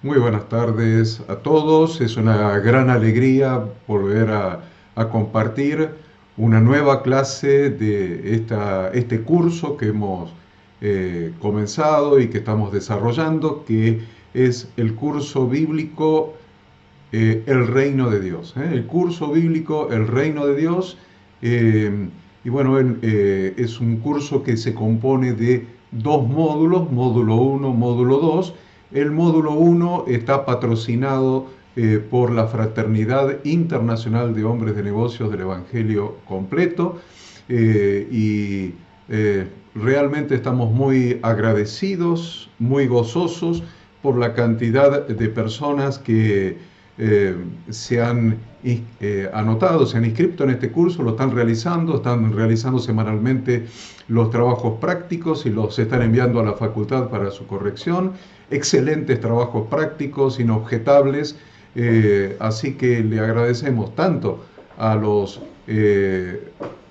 Muy buenas tardes a todos. Es una gran alegría volver a compartir una nueva clase de este curso que hemos comenzado y que estamos desarrollando, que es el curso bíblico El Reino de Dios. El curso bíblico El Reino de Dios. eh, y bueno, es un curso que se compone de dos módulos, módulo uno, módulo 2. El módulo uno está patrocinado por la Fraternidad Internacional de Hombres de Negocios del Evangelio Completo, y realmente estamos muy agradecidos, muy gozosos por la cantidad de personas que se han anotado, se han inscrito en este curso, lo están realizando semanalmente los trabajos prácticos y los están enviando a la facultad para su corrección. Excelentes trabajos prácticos, inobjetables, así que le agradecemos tanto a los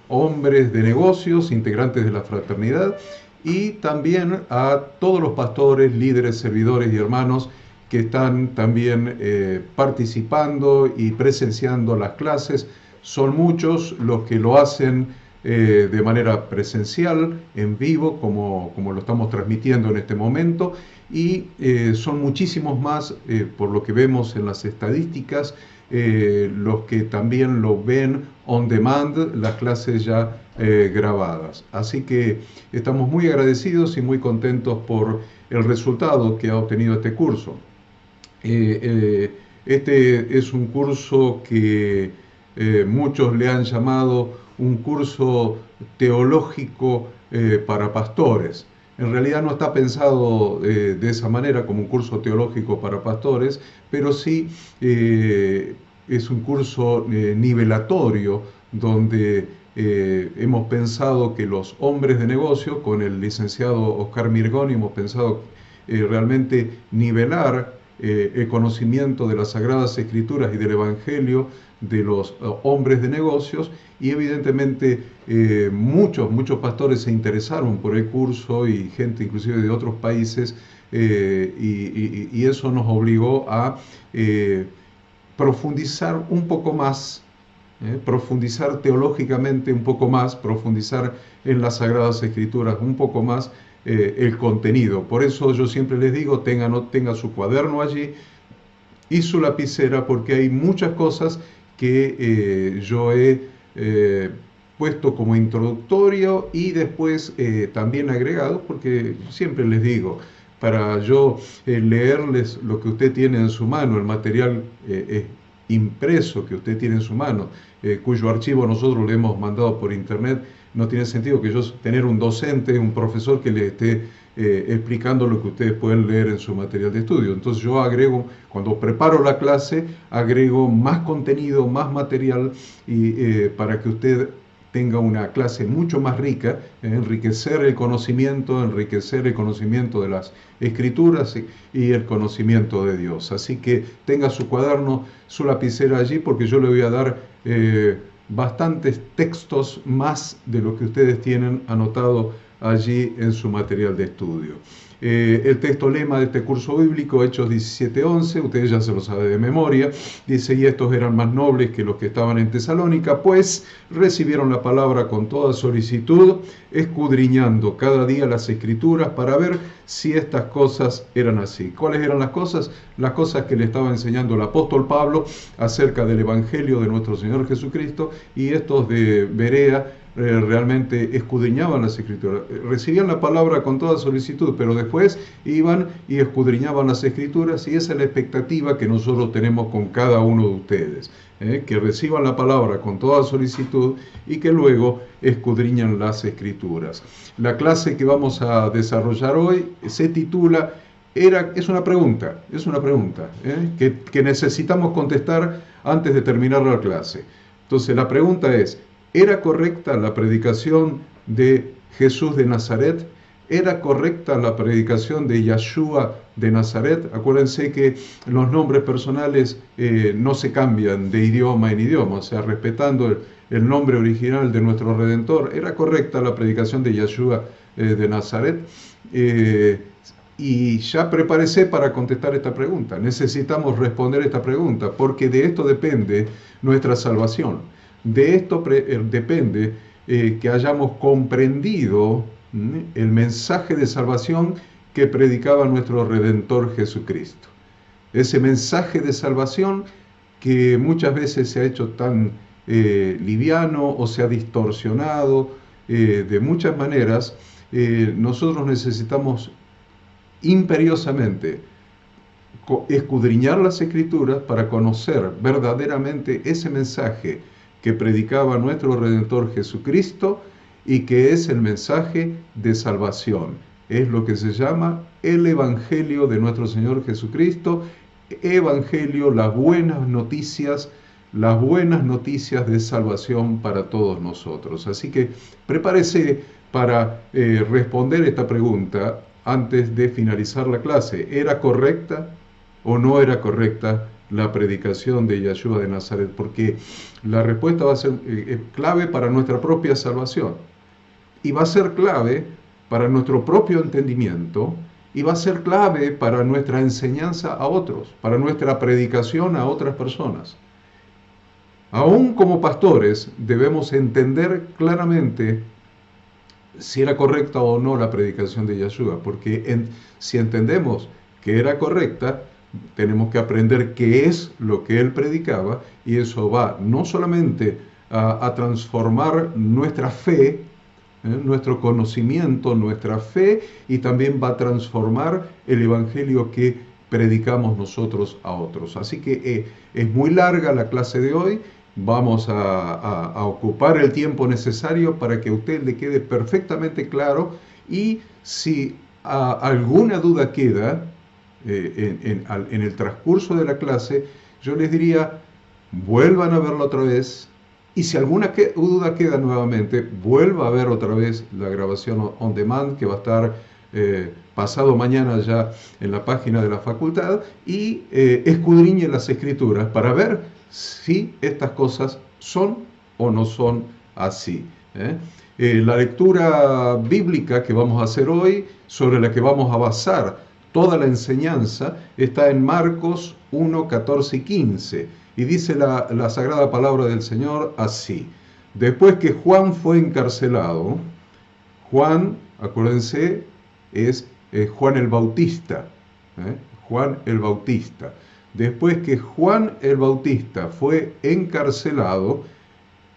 hombres de negocios, integrantes de la fraternidad, y también a todos los pastores, líderes, servidores y hermanos que están también participando y presenciando las clases. Son muchos los que lo hacen de manera presencial, en vivo, como lo estamos transmitiendo en este momento, y son muchísimos más, por lo que vemos en las estadísticas, los que también lo ven on demand, las clases ya grabadas. Así que estamos muy agradecidos y muy contentos por el resultado que ha obtenido este curso. Este es un curso que muchos le han llamado un curso teológico para pastores. En realidad no está pensado de esa manera como un curso teológico para pastores, pero sí es un curso nivelatorio donde hemos pensado que los hombres de negocio, con el licenciado Oscar Mirgoni, hemos pensado realmente nivelar el conocimiento de las Sagradas Escrituras y del Evangelio de los hombres de negocios, y evidentemente muchos pastores se interesaron por el curso y gente inclusive de otros países, y eso nos obligó a profundizar un poco más, profundizar teológicamente un poco más, profundizar en las Sagradas Escrituras un poco más, el contenido. Por eso yo siempre les digo, tenga su cuaderno allí y su lapicera, porque hay muchas cosas que yo he puesto como introductorio y después también agregado, porque siempre les digo, para yo leerles lo que usted tiene en su mano, el material impreso que usted tiene en su mano, cuyo archivo nosotros le hemos mandado por internet, no tiene sentido que yo tener un docente, un profesor que le esté explicando lo que ustedes pueden leer en su material de estudio. Entonces yo agrego, cuando preparo la clase, agrego más contenido, más material, y para que usted tenga una clase mucho más rica, enriquecer el conocimiento de las escrituras y el conocimiento de Dios. Así que tenga su cuaderno, su lapicera allí, porque yo le voy a dar bastantes textos más de lo que ustedes tienen anotado allí en su material de estudio. El texto lema de este curso bíblico, Hechos 17:11, ustedes ya se lo saben de memoria, dice: y estos eran más nobles que los que estaban en Tesalónica, pues recibieron la palabra con toda solicitud, escudriñando cada día las escrituras para ver si estas cosas eran así. ¿Cuáles eran las cosas? Las cosas que le estaba enseñando el apóstol Pablo acerca del Evangelio de nuestro Señor Jesucristo, y estos de Berea realmente escudriñaban las escrituras, recibían la palabra con toda solicitud, pero después iban y escudriñaban las escrituras, y esa es la expectativa que nosotros tenemos con cada uno de ustedes, que reciban la palabra con toda solicitud y que luego escudriñan las escrituras. La clase que vamos a desarrollar hoy se titula es una pregunta, que necesitamos contestar antes de terminar la clase. Entonces la pregunta es: ¿era correcta la predicación de Jesús de Nazaret? ¿Era correcta la predicación de Yeshua de Nazaret? Acuérdense que los nombres personales no se cambian de idioma en idioma, o sea, respetando el nombre original de nuestro Redentor. ¿Era correcta la predicación de Yeshua de Nazaret? Y ya prepárese para contestar esta pregunta. Necesitamos responder esta pregunta porque de esto depende nuestra salvación. De esto depende que hayamos comprendido el mensaje de salvación que predicaba nuestro Redentor Jesucristo. Ese mensaje de salvación que muchas veces se ha hecho tan liviano o se ha distorsionado de muchas maneras, nosotros necesitamos imperiosamente escudriñar las Escrituras para conocer verdaderamente ese mensaje que predicaba nuestro Redentor Jesucristo y que es el mensaje de salvación. Es lo que se llama el Evangelio de nuestro Señor Jesucristo, Evangelio, las buenas noticias de salvación para todos nosotros. Así que prepárese para responder esta pregunta antes de finalizar la clase. ¿Era correcta o no era correcta la predicación de Yeshua de Nazaret? Porque la respuesta va a ser clave para nuestra propia salvación y va a ser clave para nuestro propio entendimiento y va a ser clave para nuestra enseñanza a otros, para nuestra predicación a otras personas. Aún como pastores debemos entender claramente si era correcta o no la predicación de Yeshua, porque si entendemos que era correcta, tenemos que aprender qué es lo que él predicaba, y eso va no solamente a transformar nuestra fe, nuestro conocimiento, nuestra fe, y también va a transformar el evangelio que predicamos nosotros a otros. Así que es muy larga la clase de hoy. Vamos a ocupar el tiempo necesario para que a usted le quede perfectamente claro, y si alguna duda queda en el transcurso de la clase, yo les diría, vuelvan a verlo otra vez, y si alguna duda queda nuevamente, vuelva a ver otra vez la grabación on demand que va a estar pasado mañana ya en la página de la facultad, y escudriñe las Escrituras para ver si estas cosas son o no son así. La lectura bíblica que vamos a hacer hoy, sobre la que vamos a basar toda la enseñanza, está en Marcos 1, 14 y 15, y dice la sagrada palabra del Señor así: después que Juan fue encarcelado, Juan, acuérdense, es Juan el Bautista, Juan el Bautista. Después que Juan el Bautista fue encarcelado,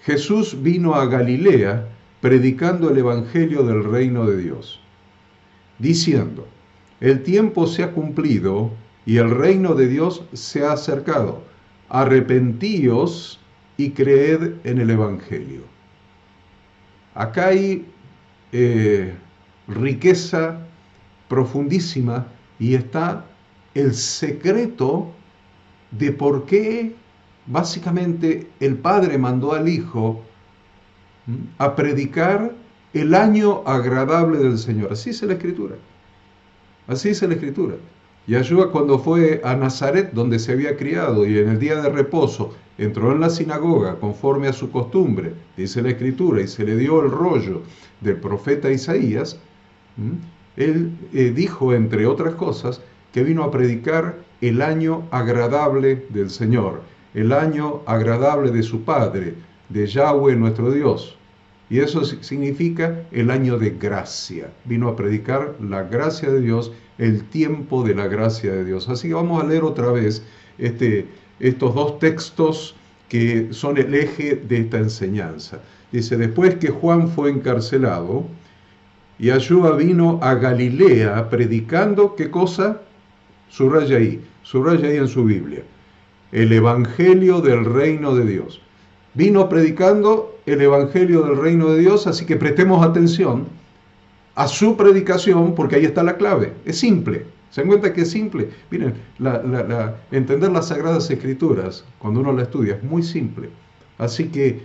Jesús vino a Galilea predicando el Evangelio del reino de Dios, diciendo: el tiempo se ha cumplido y el reino de Dios se ha acercado. Arrepentíos y creed en el Evangelio. Acá hay riqueza profundísima, y está el secreto de por qué básicamente el Padre mandó al Hijo a predicar el año agradable del Señor. Así dice la Escritura. Así dice la Escritura. Yeshua, cuando fue a Nazaret, donde se había criado, y en el día de reposo entró en la sinagoga conforme a su costumbre, dice la Escritura, y se le dio el rollo del profeta Isaías, él dijo, entre otras cosas, que vino a predicar el año agradable del Señor, el año agradable de su Padre, de Yahweh nuestro Dios. Y eso significa el año de gracia. Vino a predicar la gracia de Dios, el tiempo de la gracia de Dios. Así que vamos a leer otra vez estos dos textos que son el eje de esta enseñanza. Dice: después que Juan fue encarcelado, Yeshua vino a Galilea predicando, ¿qué cosa? Subraya ahí en su Biblia: el Evangelio del reino de Dios. Vino predicando el Evangelio del reino de Dios, así que prestemos atención a su predicación, porque ahí está la clave. Es simple. ¿Se dan cuenta que es simple? Miren, entender las Sagradas Escrituras, cuando uno la estudia, es muy simple. Así que,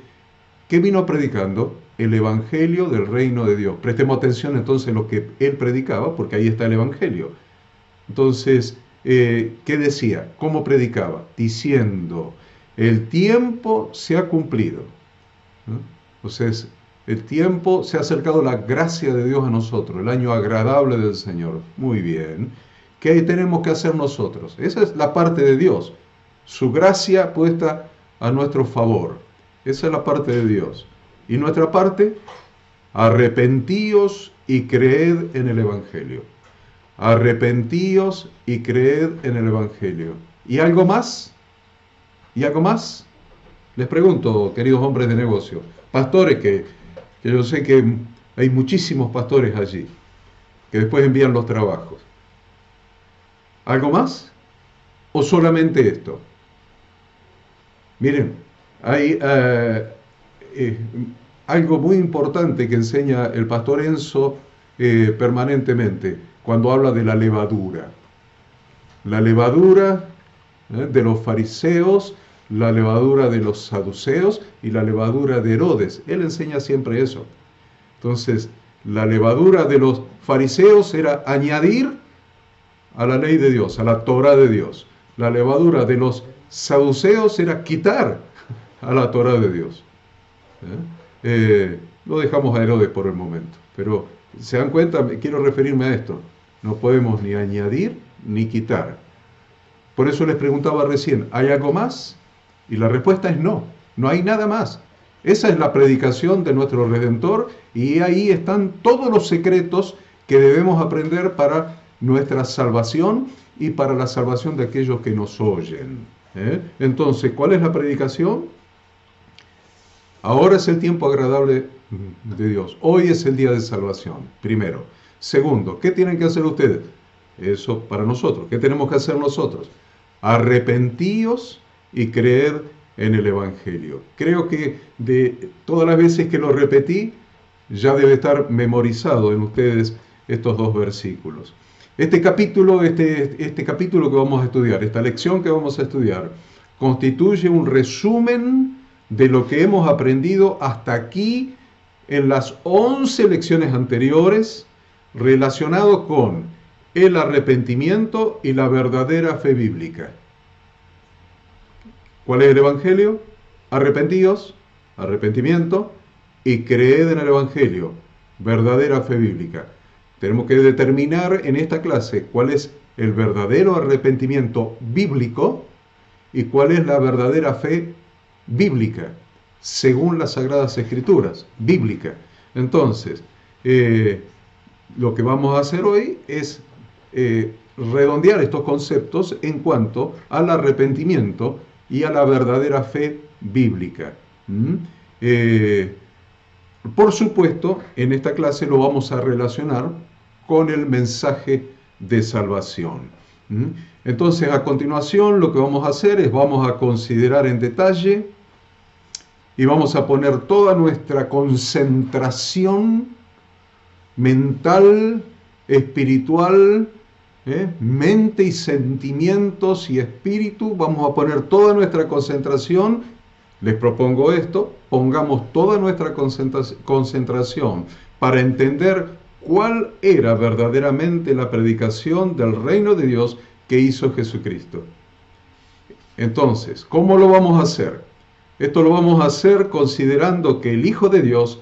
¿qué vino predicando? El Evangelio del reino de Dios. Prestemos atención entonces a lo que él predicaba, porque ahí está el Evangelio. Entonces, ¿qué decía? ¿Cómo predicaba? Diciendo: el tiempo se ha cumplido. Entonces, El tiempo, se ha acercado la gracia de Dios a nosotros, el año agradable del Señor. Muy bien. ¿Qué tenemos que hacer nosotros? Esa es la parte de Dios. Su gracia puesta a nuestro favor. Esa es la parte de Dios. Y nuestra parte, arrepentíos y creed en el Evangelio. Arrepentíos y creed en el Evangelio. ¿Y algo más? ¿Y algo más? Les pregunto, queridos hombres de negocio, pastores, que yo sé que hay muchísimos pastores allí, que después envían los trabajos. ¿Algo más? ¿O solamente esto? Miren, hay algo muy importante que enseña el pastor Enzo permanentemente, cuando habla de la levadura. La levadura de los fariseos, la levadura de los saduceos y la levadura de Herodes. Él enseña siempre eso. Entonces, la levadura de los fariseos era añadir a la ley de Dios, a la Torá de Dios. La levadura de los saduceos era quitar a la Torá de Dios. Lo dejamos a Herodes por el momento, pero se dan cuenta, quiero referirme a esto. No podemos ni añadir ni quitar. Por eso les preguntaba recién, ¿hay algo más? Y la respuesta es no, no hay nada más. Esa es la predicación de nuestro Redentor y ahí están todos los secretos que debemos aprender para nuestra salvación y para la salvación de aquellos que nos oyen. Entonces, ¿cuál es la predicación? Ahora es el tiempo agradable de Dios. Hoy es el día de salvación, primero. Segundo, ¿qué tienen que hacer ustedes? Eso para nosotros. ¿Qué tenemos que hacer nosotros? Arrepentíos y creed en el Evangelio. Creo que de todas las veces que lo repetí, ya debe estar memorizado en ustedes estos dos versículos. Este capítulo que vamos a estudiar, esta lección que vamos a estudiar, constituye un resumen de lo que hemos aprendido hasta aquí en las 11 lecciones anteriores relacionado con el arrepentimiento y la verdadera fe bíblica. ¿Cuál es el Evangelio? Arrepentíos, arrepentimiento, y creed en el Evangelio, verdadera fe bíblica. Tenemos que determinar en esta clase cuál es el verdadero arrepentimiento bíblico y cuál es la verdadera fe bíblica, según las Sagradas Escrituras, bíblica. Entonces, lo que vamos a hacer hoy es redondear estos conceptos en cuanto al arrepentimiento y a la verdadera fe bíblica. Por supuesto, en esta clase lo vamos a relacionar con el mensaje de salvación. Entonces, a continuación, lo que vamos a hacer es vamos a considerar en detalle y vamos a poner toda nuestra concentración mental, espiritual, mente y sentimientos y espíritu. Vamos a poner toda nuestra concentración. Les propongo esto, pongamos toda nuestra concentración para entender cuál era verdaderamente la predicación del reino de Dios que hizo Jesucristo. Entonces, ¿cómo lo vamos a hacer? Esto lo vamos a hacer considerando que el Hijo de Dios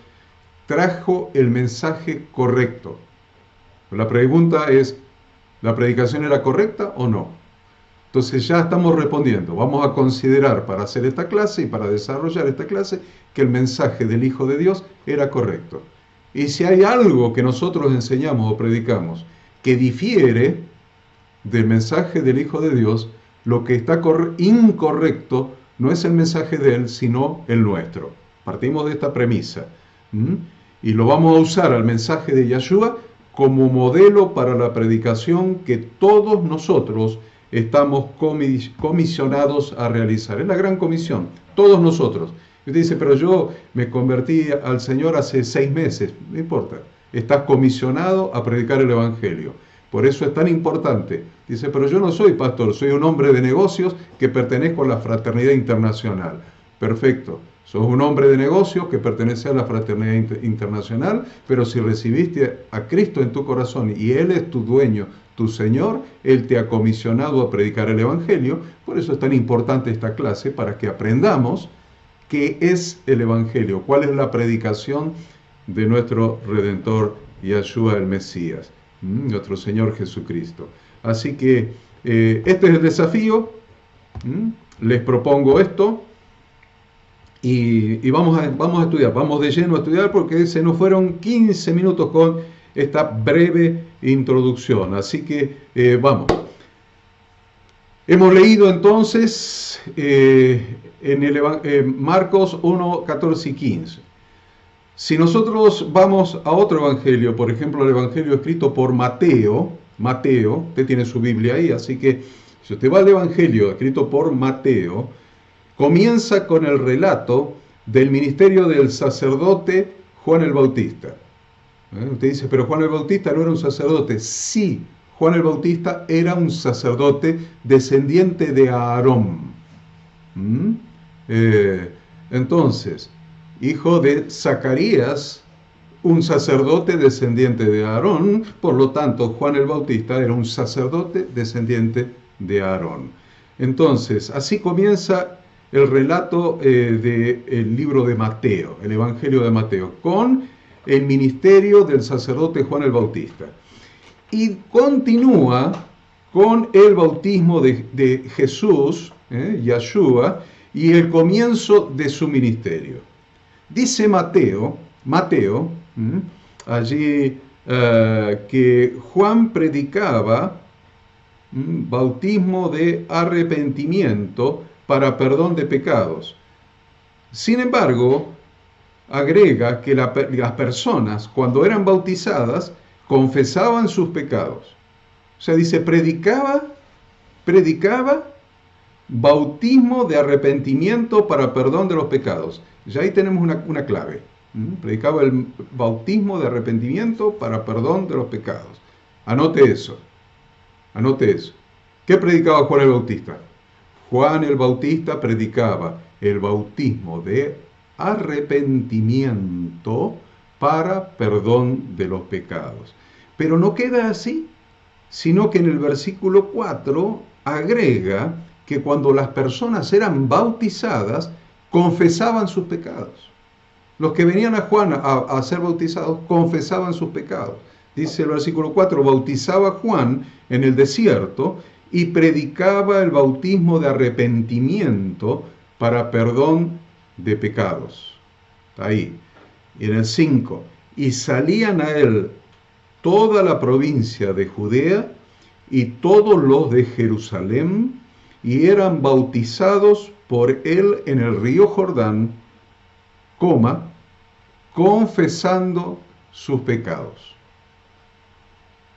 trajo el mensaje correcto. La pregunta es, ¿la predicación era correcta o no? Entonces ya estamos respondiendo. Vamos a considerar para hacer esta clase y para desarrollar esta clase que el mensaje del Hijo de Dios era correcto. Y si hay algo que nosotros enseñamos o predicamos que difiere del mensaje del Hijo de Dios, lo que está incorrecto no es el mensaje de Él, sino el nuestro. Partimos de esta premisa. Y lo vamos a usar al mensaje de Yeshua como modelo para la predicación que todos nosotros estamos comisionados a realizar. Es la gran comisión, todos nosotros. Y usted dice, pero yo me convertí al Señor hace 6 meses. No importa, estás comisionado a predicar el Evangelio. Por eso es tan importante. Dice, pero yo no soy pastor, soy un hombre de negocios que pertenezco a la Fraternidad Internacional. Perfecto, sos un hombre de negocios que pertenece a la Fraternidad Internacional, pero si recibiste a Cristo en tu corazón y Él es tu dueño, tu Señor, Él te ha comisionado a predicar el Evangelio. Por eso es tan importante esta clase, para que aprendamos qué es el Evangelio, cuál es la predicación de nuestro Redentor Yahshua el Mesías, nuestro Señor Jesucristo. Así que este es el desafío. Les propongo esto y vamos a estudiar, vamos de lleno a estudiar porque se nos fueron 15 minutos con esta breve introducción. Así que vamos. Hemos leído entonces Marcos 1, 14 y 15. Si nosotros vamos a otro evangelio, por ejemplo el evangelio escrito por Mateo, usted tiene su Biblia ahí, así que si usted va al evangelio escrito por Mateo, comienza con el relato del ministerio del sacerdote Juan el Bautista. Usted dice, pero Juan el Bautista no era un sacerdote. Sí, Juan el Bautista era un sacerdote descendiente de Aarón. Entonces, hijo de Zacarías, un sacerdote descendiente de Aarón, por lo tanto, Juan el Bautista era un sacerdote descendiente de Aarón. Entonces, así comienza el relato del libro de Mateo, el Evangelio de Mateo, con el ministerio del sacerdote Juan el Bautista. Y continúa con el bautismo de Jesús, Yahshua, y el comienzo de su ministerio. Dice Mateo, allí que Juan predicaba bautismo de arrepentimiento para perdón de pecados. Sin embargo, agrega que las personas, cuando eran bautizadas, confesaban sus pecados. O sea, dice, predicaba bautismo de arrepentimiento para perdón de los pecados. Ya ahí tenemos una clave. Predicaba el bautismo de arrepentimiento para perdón de los pecados. Anote eso. ¿Qué predicaba Juan el Bautista? Juan el Bautista predicaba el bautismo de arrepentimiento para perdón de los pecados. Pero no queda así, sino que en el versículo 4 agrega que cuando las personas eran bautizadas, confesaban sus pecados. Los que venían a Juan a ser bautizados, confesaban sus pecados. Dice el versículo 4, bautizaba Juan en el desierto y predicaba el bautismo de arrepentimiento para perdón de pecados. Está ahí. Y en el 5, y salían a él toda la provincia de Judea y todos los de Jerusalén, y eran bautizados por él en el río Jordán, confesando sus pecados.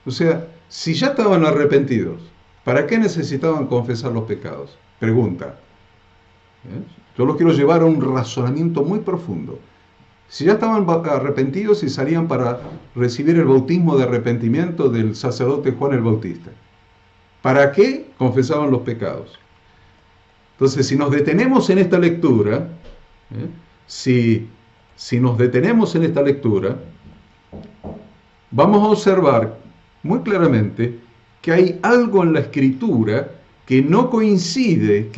O sea, si ya estaban arrepentidos, ¿para qué necesitaban confesar los pecados? Pregunta. Yo los quiero llevar a un razonamiento muy profundo. Si ya estaban arrepentidos y salían para recibir el bautismo de arrepentimiento del sacerdote Juan el Bautista, ¿para qué confesaban los pecados? Entonces, si nos detenemos en esta lectura, si nos detenemos en esta lectura, vamos a observar muy claramente que hay algo en la Escritura que no coincide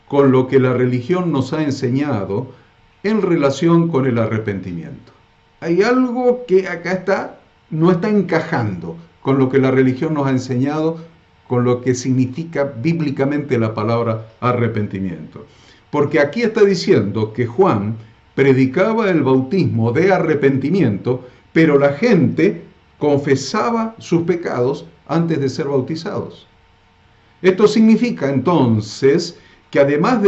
con lo que la religión nos ha enseñado en relación con el arrepentimiento. Hay algo que acá no está encajando con lo que la religión nos ha enseñado, con lo que significa bíblicamente la palabra arrepentimiento. Porque aquí está diciendo que Juan predicaba el bautismo de arrepentimiento, pero la gente confesaba sus pecados antes de ser bautizados. Esto significa entonces que además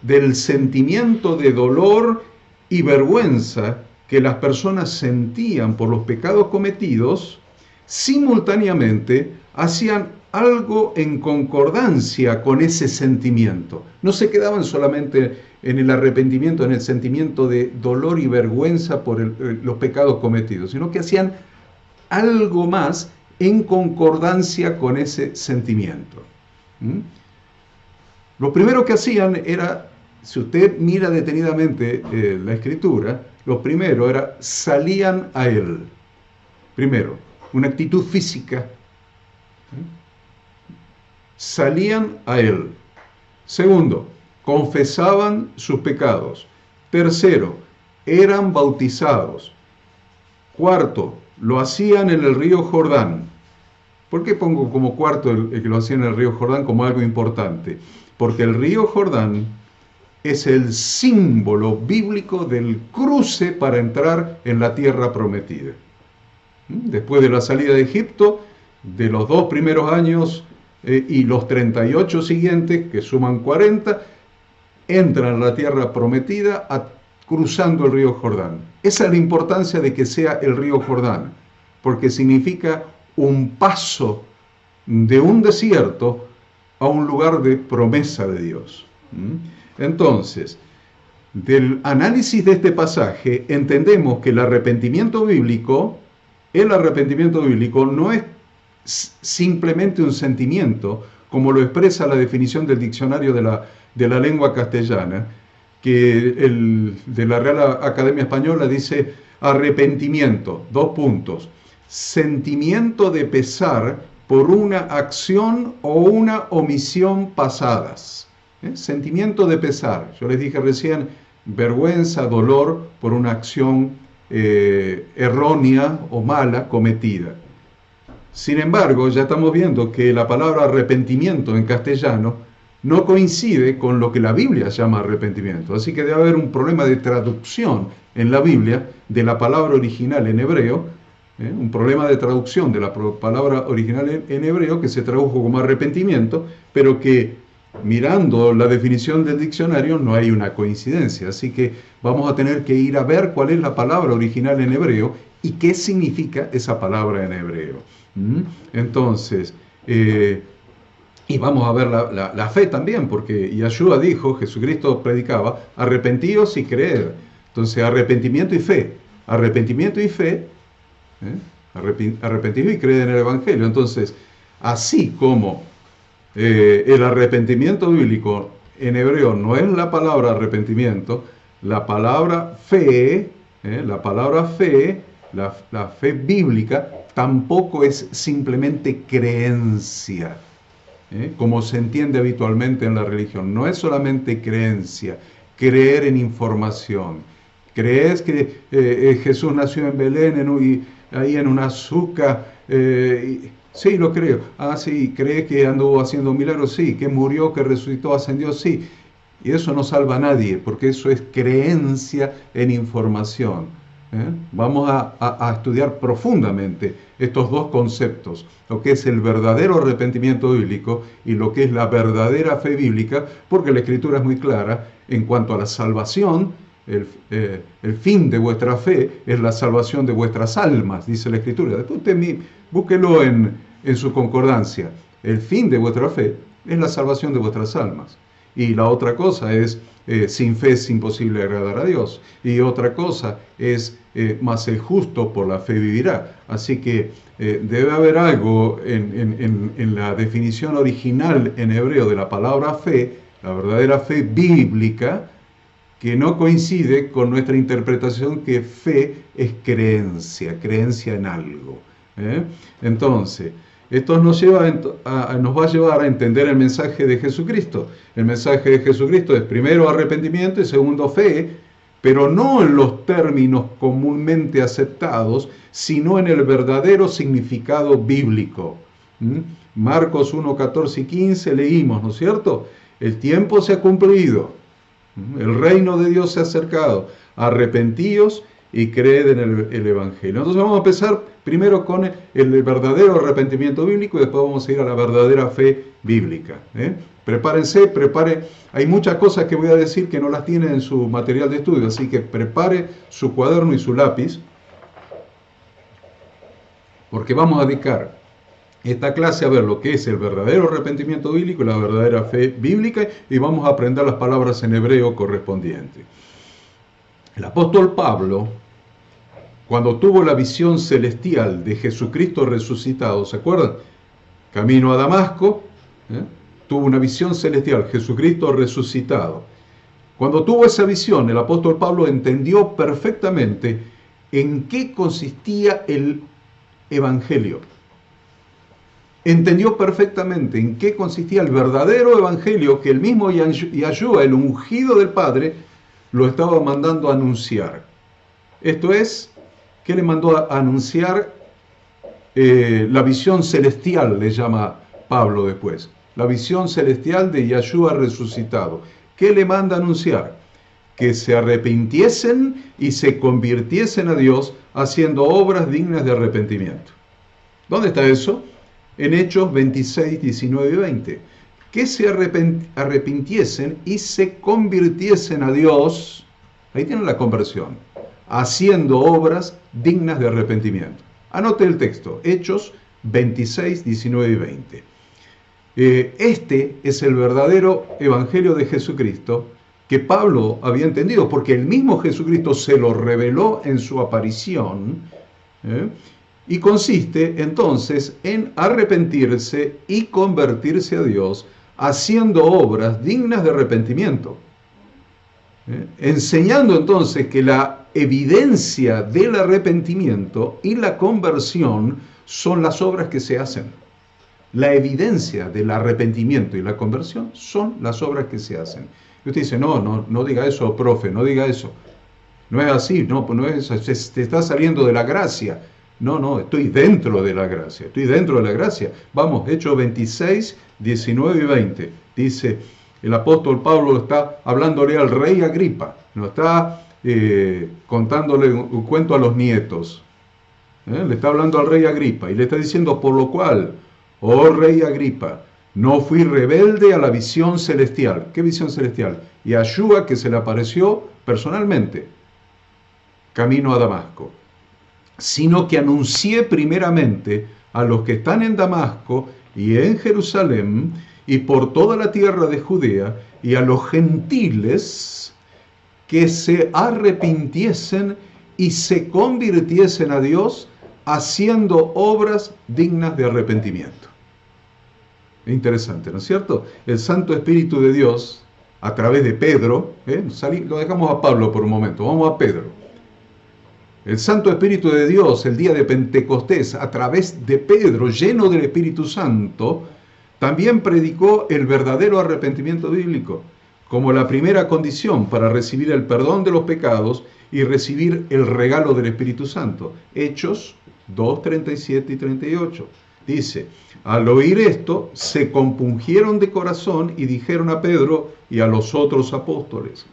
del sentimiento de dolor y vergüenza que las personas sentían por los pecados cometidos, simultáneamente hacían algo en concordancia con ese sentimiento. No se quedaban solamente en el arrepentimiento, en el sentimiento de dolor y vergüenza por los pecados cometidos, sino que hacían algo más en concordancia con ese sentimiento. Lo primero que hacían era, si usted mira detenidamente la Escritura, lo primero era, salían a él. Primero, una actitud física. Salían a él. Segundo, confesaban sus pecados. Tercero, eran bautizados. Cuarto, lo hacían en el río Jordán. ¿Por qué pongo como cuarto el que lo hacían en el río Jordán como algo importante? Porque el río Jordán es el símbolo bíblico del cruce para entrar en la tierra prometida. Después de la salida de Egipto, de los 2 primeros años y los 38 siguientes, que suman 40, entran en la tierra prometida cruzando el río Jordán. Esa es la importancia de que sea el río Jordán, porque significa un paso de un desierto a un lugar de promesa de Dios. Entonces, del análisis de este pasaje, entendemos que el arrepentimiento bíblico no es simplemente un sentimiento, como lo expresa la definición del diccionario de la lengua castellana, que de la Real Academia Española dice arrepentimiento, sentimiento de pesar por una acción o una omisión pasadas. Sentimiento de pesar, yo les dije recién, vergüenza, dolor por una acción errónea o mala cometida. Sin embargo, ya estamos viendo que la palabra arrepentimiento en castellano no coincide con lo que la Biblia llama arrepentimiento. Así que debe haber un problema de traducción en la Biblia de la palabra original en hebreo, un problema de traducción de la palabra original en hebreo que se tradujo como arrepentimiento, pero que mirando la definición del diccionario no hay una coincidencia. Así que vamos a tener que ir a ver cuál es la palabra original en hebreo y qué significa esa palabra en hebreo. Entonces, y vamos a ver la fe también, porque Yeshua dijo, Jesucristo predicaba, arrepentíos y creed. Entonces, arrepentimiento y fe. Arrepentimiento y fe, arrepentíos y creed en el Evangelio. Entonces, así como el arrepentimiento bíblico en hebreo no es la palabra arrepentimiento, la palabra fe, la fe bíblica, tampoco es simplemente creencia. Como se entiende habitualmente en la religión. No es solamente creencia, creer en información. ¿Crees que Jesús nació en Belén, ahí en una azúcar? Sí, lo creo. Ah, sí, ¿cree que anduvo haciendo milagros? Sí. ¿Que murió, que resucitó, ascendió? Sí. Y eso no salva a nadie, porque eso es creencia en información. Vamos a estudiar profundamente estos dos conceptos, lo que es el verdadero arrepentimiento bíblico y lo que es la verdadera fe bíblica, porque la Escritura es muy clara en cuanto a la salvación. El fin de vuestra fe es la salvación de vuestras almas, dice la Escritura. Después usted búsquelo en su concordancia. El fin de vuestra fe es la salvación de vuestras almas. Y la otra cosa es, sin fe es imposible agradar a Dios. Y otra cosa es, mas el justo por la fe vivirá. Así que debe haber algo en la definición original en hebreo de la palabra fe, la verdadera fe bíblica, que no coincide con nuestra interpretación que fe es creencia en algo. Entonces, esto nos va a llevar a entender el mensaje de Jesucristo. El mensaje de Jesucristo es primero arrepentimiento y segundo fe, pero no en los términos comúnmente aceptados, sino en el verdadero significado bíblico. Marcos 1, 14 y 15 leímos, ¿no es cierto? El tiempo se ha cumplido, el reino de Dios se ha acercado, arrepentíos y creed en el Evangelio. Entonces vamos a empezar primero con el verdadero arrepentimiento bíblico y después vamos a ir a la verdadera fe bíblica. Prepárense, hay muchas cosas que voy a decir que no las tienen en su material de estudio, así que prepare su cuaderno y su lápiz, porque vamos a dedicar esta clase a ver lo que es el verdadero arrepentimiento bíblico y la verdadera fe bíblica, y vamos a aprender las palabras en hebreo correspondientes. El apóstol Pablo, cuando tuvo la visión celestial de Jesucristo resucitado, ¿se acuerdan? Camino a Damasco, tuvo una visión celestial, Jesucristo resucitado. Cuando tuvo esa visión, el apóstol Pablo entendió perfectamente en qué consistía el Evangelio. entendió perfectamente en qué consistía el verdadero evangelio que el mismo Yahshua, el ungido del Padre, lo estaba mandando a anunciar. Esto es, que le mandó a anunciar la visión celestial, le llama Pablo después. La visión celestial de Yahshua resucitado. ¿Qué le manda a anunciar? Que se arrepintiesen y se convirtiesen a Dios haciendo obras dignas de arrepentimiento. ¿Dónde está eso? En Hechos 26, 19 y 20. Que se arrepintiesen y se convirtiesen a Dios. Ahí tienen la conversión. Haciendo obras dignas de arrepentimiento. Anote el texto. Hechos 26, 19 y 20. Este es el verdadero evangelio de Jesucristo que Pablo había entendido, porque el mismo Jesucristo se lo reveló en su aparición, y consiste entonces en arrepentirse y convertirse a Dios, haciendo obras dignas de arrepentimiento, enseñando entonces que la evidencia del arrepentimiento y la conversión son las obras que se hacen. La evidencia del arrepentimiento y la conversión son las obras que se hacen. Y usted dice, no diga eso, profe, no diga eso. No es así, no es, te está saliendo de la gracia. No, estoy dentro de la gracia, Vamos, Hechos 26, 19 y 20. Dice, el apóstol Pablo está hablándole al rey Agripa, no está contándole un cuento a los nietos. Le está hablando al rey Agripa y le está diciendo, por lo cual, oh rey Agripa, no fui rebelde a la visión celestial. ¿Qué visión celestial? Yahshua, que se le apareció personalmente, camino a Damasco. Sino que anuncié primeramente a los que están en Damasco y en Jerusalén y por toda la tierra de Judea y a los gentiles que se arrepintiesen y se convirtiesen a Dios haciendo obras dignas de arrepentimiento. Interesante, ¿no es cierto? El Santo Espíritu de Dios, a través de Pedro, lo dejamos a Pablo por un momento, vamos a Pedro. El Santo Espíritu de Dios, el día de Pentecostés, a través de Pedro, lleno del Espíritu Santo, también predicó el verdadero arrepentimiento bíblico, como la primera condición para recibir el perdón de los pecados y recibir el regalo del Espíritu Santo. Hechos 2, 37 y 38. Dice, al oír esto, se compungieron de corazón y dijeron a Pedro y a los otros apóstoles,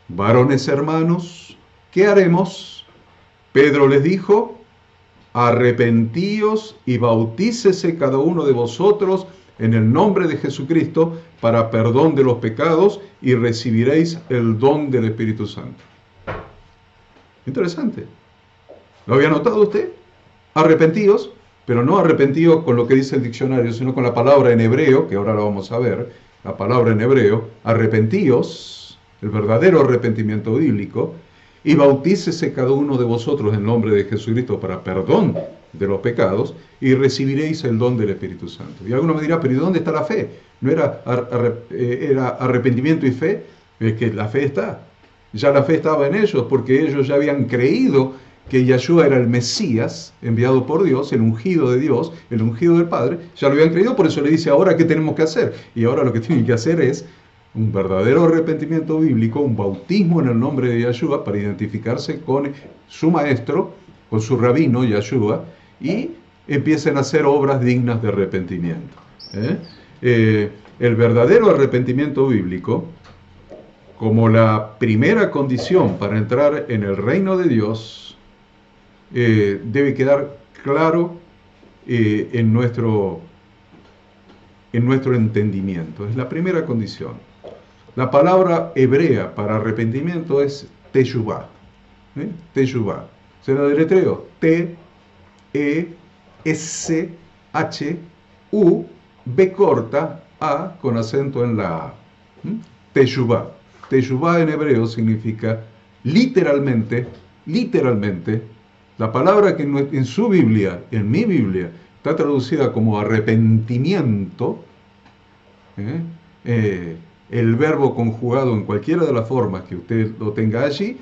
varones hermanos, ¿qué haremos? Pedro les dijo, arrepentíos y bautícese cada uno de vosotros en el nombre de Jesucristo para perdón de los pecados y recibiréis el don del Espíritu Santo. Interesante. ¿Lo había notado usted? Arrepentíos, pero no arrepentidos con lo que dice el diccionario, sino con la palabra en hebreo, que ahora la vamos a ver, la palabra en hebreo, arrepentíos, el verdadero arrepentimiento bíblico, y bautícese cada uno de vosotros en nombre de Jesucristo para perdón de los pecados, y recibiréis el don del Espíritu Santo. Y alguno me dirá, pero ¿y dónde está la fe? ¿No era arrepentimiento y fe? Es que la fe está. Ya la fe estaba en ellos, porque ellos ya habían creído que Yahshua era el Mesías, enviado por Dios, el ungido de Dios, el ungido del Padre. Ya lo habían creído, por eso le dice, ahora ¿qué tenemos que hacer? Y ahora lo que tienen que hacer es un verdadero arrepentimiento bíblico, un bautismo en el nombre de Yahshua para identificarse con su maestro, con su rabino Yahshua, y empiecen a hacer obras dignas de arrepentimiento. El verdadero arrepentimiento bíblico, como la primera condición para entrar en el reino de Dios, debe quedar claro en nuestro entendimiento. Es la primera condición. La palabra hebrea para arrepentimiento es teshuvah. Teshuvah. ¿Se la deletreo? T-E-S-H-U B corta A con acento en la A. Teshuvah. Teshuvah en hebreo significa literalmente, la palabra que en su Biblia, en mi Biblia, está traducida como arrepentimiento, el verbo conjugado en cualquiera de las formas que usted lo tenga allí,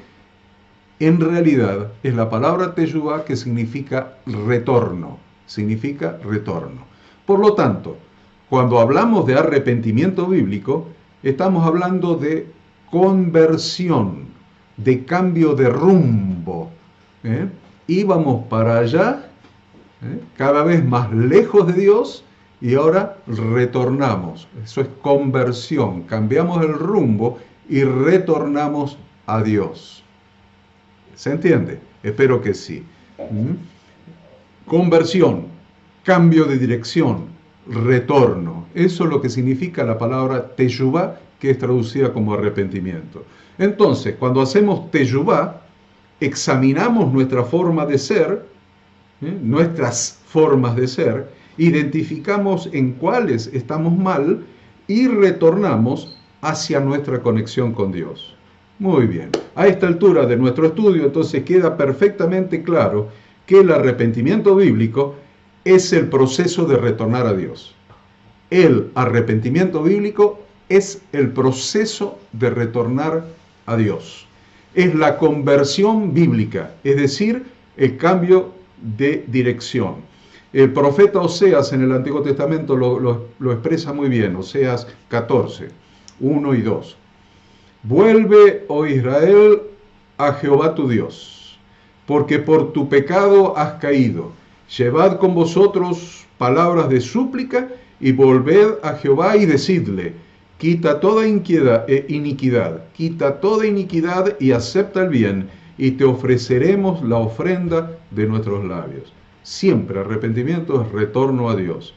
en realidad es la palabra teshuvah que significa retorno, Por lo tanto, cuando hablamos de arrepentimiento bíblico, estamos hablando de conversión, de cambio de rumbo. Íbamos para allá, cada vez más lejos de Dios, y ahora retornamos. Eso es conversión. Cambiamos el rumbo y retornamos a Dios. ¿Se entiende? Espero que sí. Conversión, cambio de dirección, retorno. Eso es lo que significa la palabra teshuvá, que es traducida como arrepentimiento. Entonces, cuando hacemos teshuvá, examinamos nuestra forma de ser, nuestras formas de ser, identificamos en cuáles estamos mal y retornamos hacia nuestra conexión con Dios. Muy bien, a esta altura de nuestro estudio entonces queda perfectamente claro que el arrepentimiento bíblico es el proceso de retornar a Dios. El arrepentimiento bíblico es el proceso de retornar a Dios. Es la conversión bíblica, es decir, el cambio de dirección. El profeta Oseas en el Antiguo Testamento lo expresa muy bien, Oseas 14, 1 y 2. Vuelve, oh Israel, a Jehová tu Dios, porque por tu pecado has caído. Llevad con vosotros palabras de súplica y volved a Jehová y decidle, quita toda iniquidad, quita toda iniquidad y acepta el bien, y te ofreceremos la ofrenda de nuestros labios. Siempre arrepentimiento es retorno a Dios.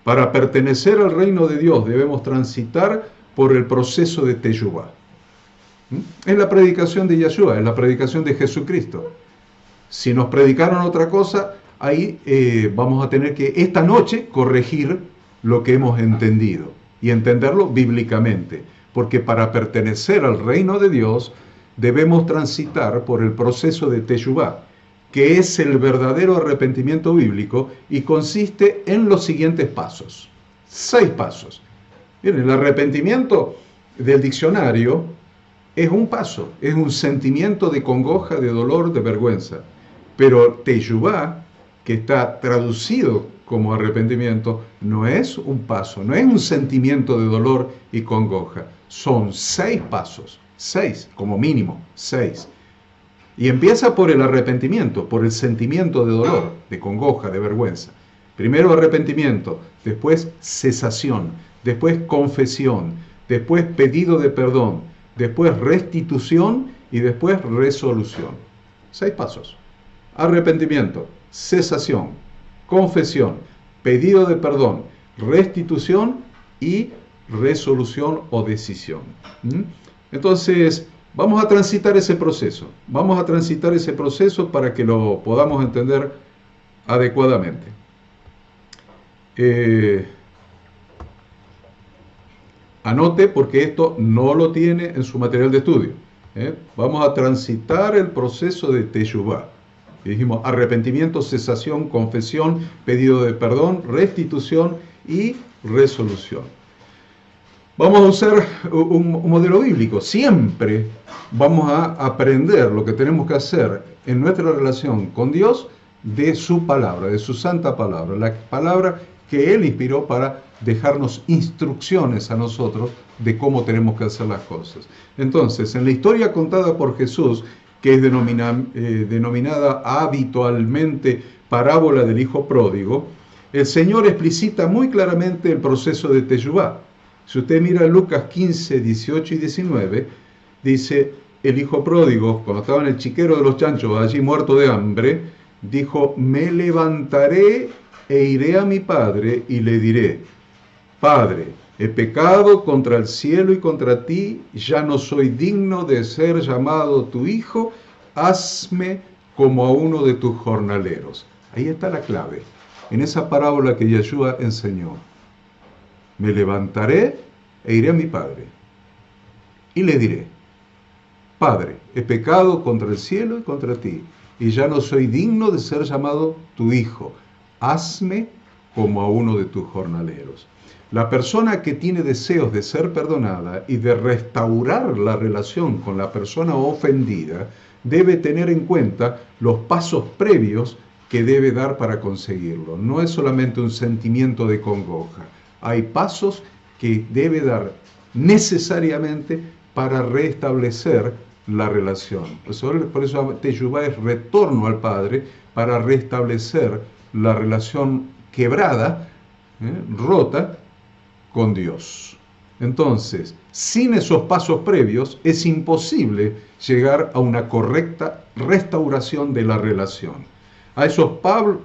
Para pertenecer al reino de Dios debemos transitar por el proceso de teshuvá. Es la predicación de Yeshua, es la predicación de Jesucristo. Si nos predicaron otra cosa, ahí vamos a tener que esta noche corregir lo que hemos entendido y entenderlo bíblicamente, porque para pertenecer al reino de Dios debemos transitar por el proceso de teshuvá, que es el verdadero arrepentimiento bíblico y consiste en los siguientes pasos. 6 pasos. Bien, el arrepentimiento del diccionario es un paso, es un sentimiento de congoja, de dolor, de vergüenza. Pero teshuvá, que está traducido como arrepentimiento, no es un paso, no es un sentimiento de dolor y congoja. Son 6 pasos, 6 como mínimo, 6. Y empieza por el arrepentimiento, por el sentimiento de dolor, de congoja, de vergüenza. Primero arrepentimiento, después cesación, después confesión, después pedido de perdón, después restitución y después resolución. 6 pasos. Arrepentimiento, cesación, confesión, pedido de perdón, restitución y resolución o decisión. Entonces, vamos a transitar ese proceso. Vamos a transitar ese proceso para que lo podamos entender adecuadamente. Anote porque esto no lo tiene en su material de estudio. Vamos a transitar el proceso de teshuvá. Dijimos arrepentimiento, cesación, confesión, pedido de perdón, restitución y resolución. Vamos a usar un modelo bíblico. Siempre vamos a aprender lo que tenemos que hacer en nuestra relación con Dios de su palabra, de su santa palabra, la palabra que Él inspiró para dejarnos instrucciones a nosotros de cómo tenemos que hacer las cosas. Entonces, en la historia contada por Jesús, que es denominada habitualmente parábola del hijo pródigo, el Señor explicita muy claramente el proceso de teshuvá. Si usted mira Lucas 15, 18 y 19, dice, el hijo pródigo, cuando estaba en el chiquero de los chanchos, allí muerto de hambre, dijo, me levantaré e iré a mi padre y le diré, Padre, he pecado contra el cielo y contra ti, ya no soy digno de ser llamado tu hijo, hazme como a uno de tus jornaleros. Ahí está la clave, en esa parábola que Yeshua enseñó. Me levantaré e iré a mi padre y le diré, Padre, he pecado contra el cielo y contra ti, y ya no soy digno de ser llamado tu hijo, hazme como a uno de tus jornaleros. La persona que tiene deseos de ser perdonada y de restaurar la relación con la persona ofendida debe tener en cuenta los pasos previos que debe dar para conseguirlo. No es solamente un sentimiento de congoja. Hay pasos que debe dar necesariamente para restablecer la relación. Por eso Teshuvá es retorno al Padre para restablecer la relación quebrada, rota, con Dios. Entonces, sin esos pasos previos es imposible llegar a una correcta restauración de la relación. A esos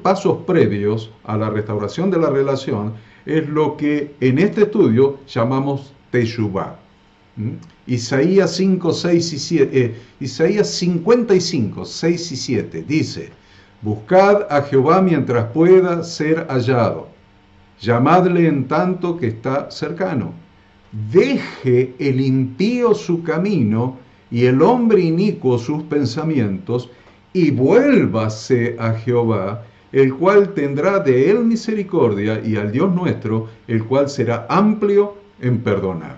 pasos previos a la restauración de la relación es lo que en este estudio llamamos Teshuvá. Isaías 55, 6 y 7 dice: buscad a Jehová mientras pueda ser hallado, llamadle en tanto que está cercano. Deje el impío su camino y el hombre inicuo sus pensamientos, y vuélvase a Jehová, el cual tendrá de él misericordia, y al Dios nuestro, el cual será amplio en perdonar.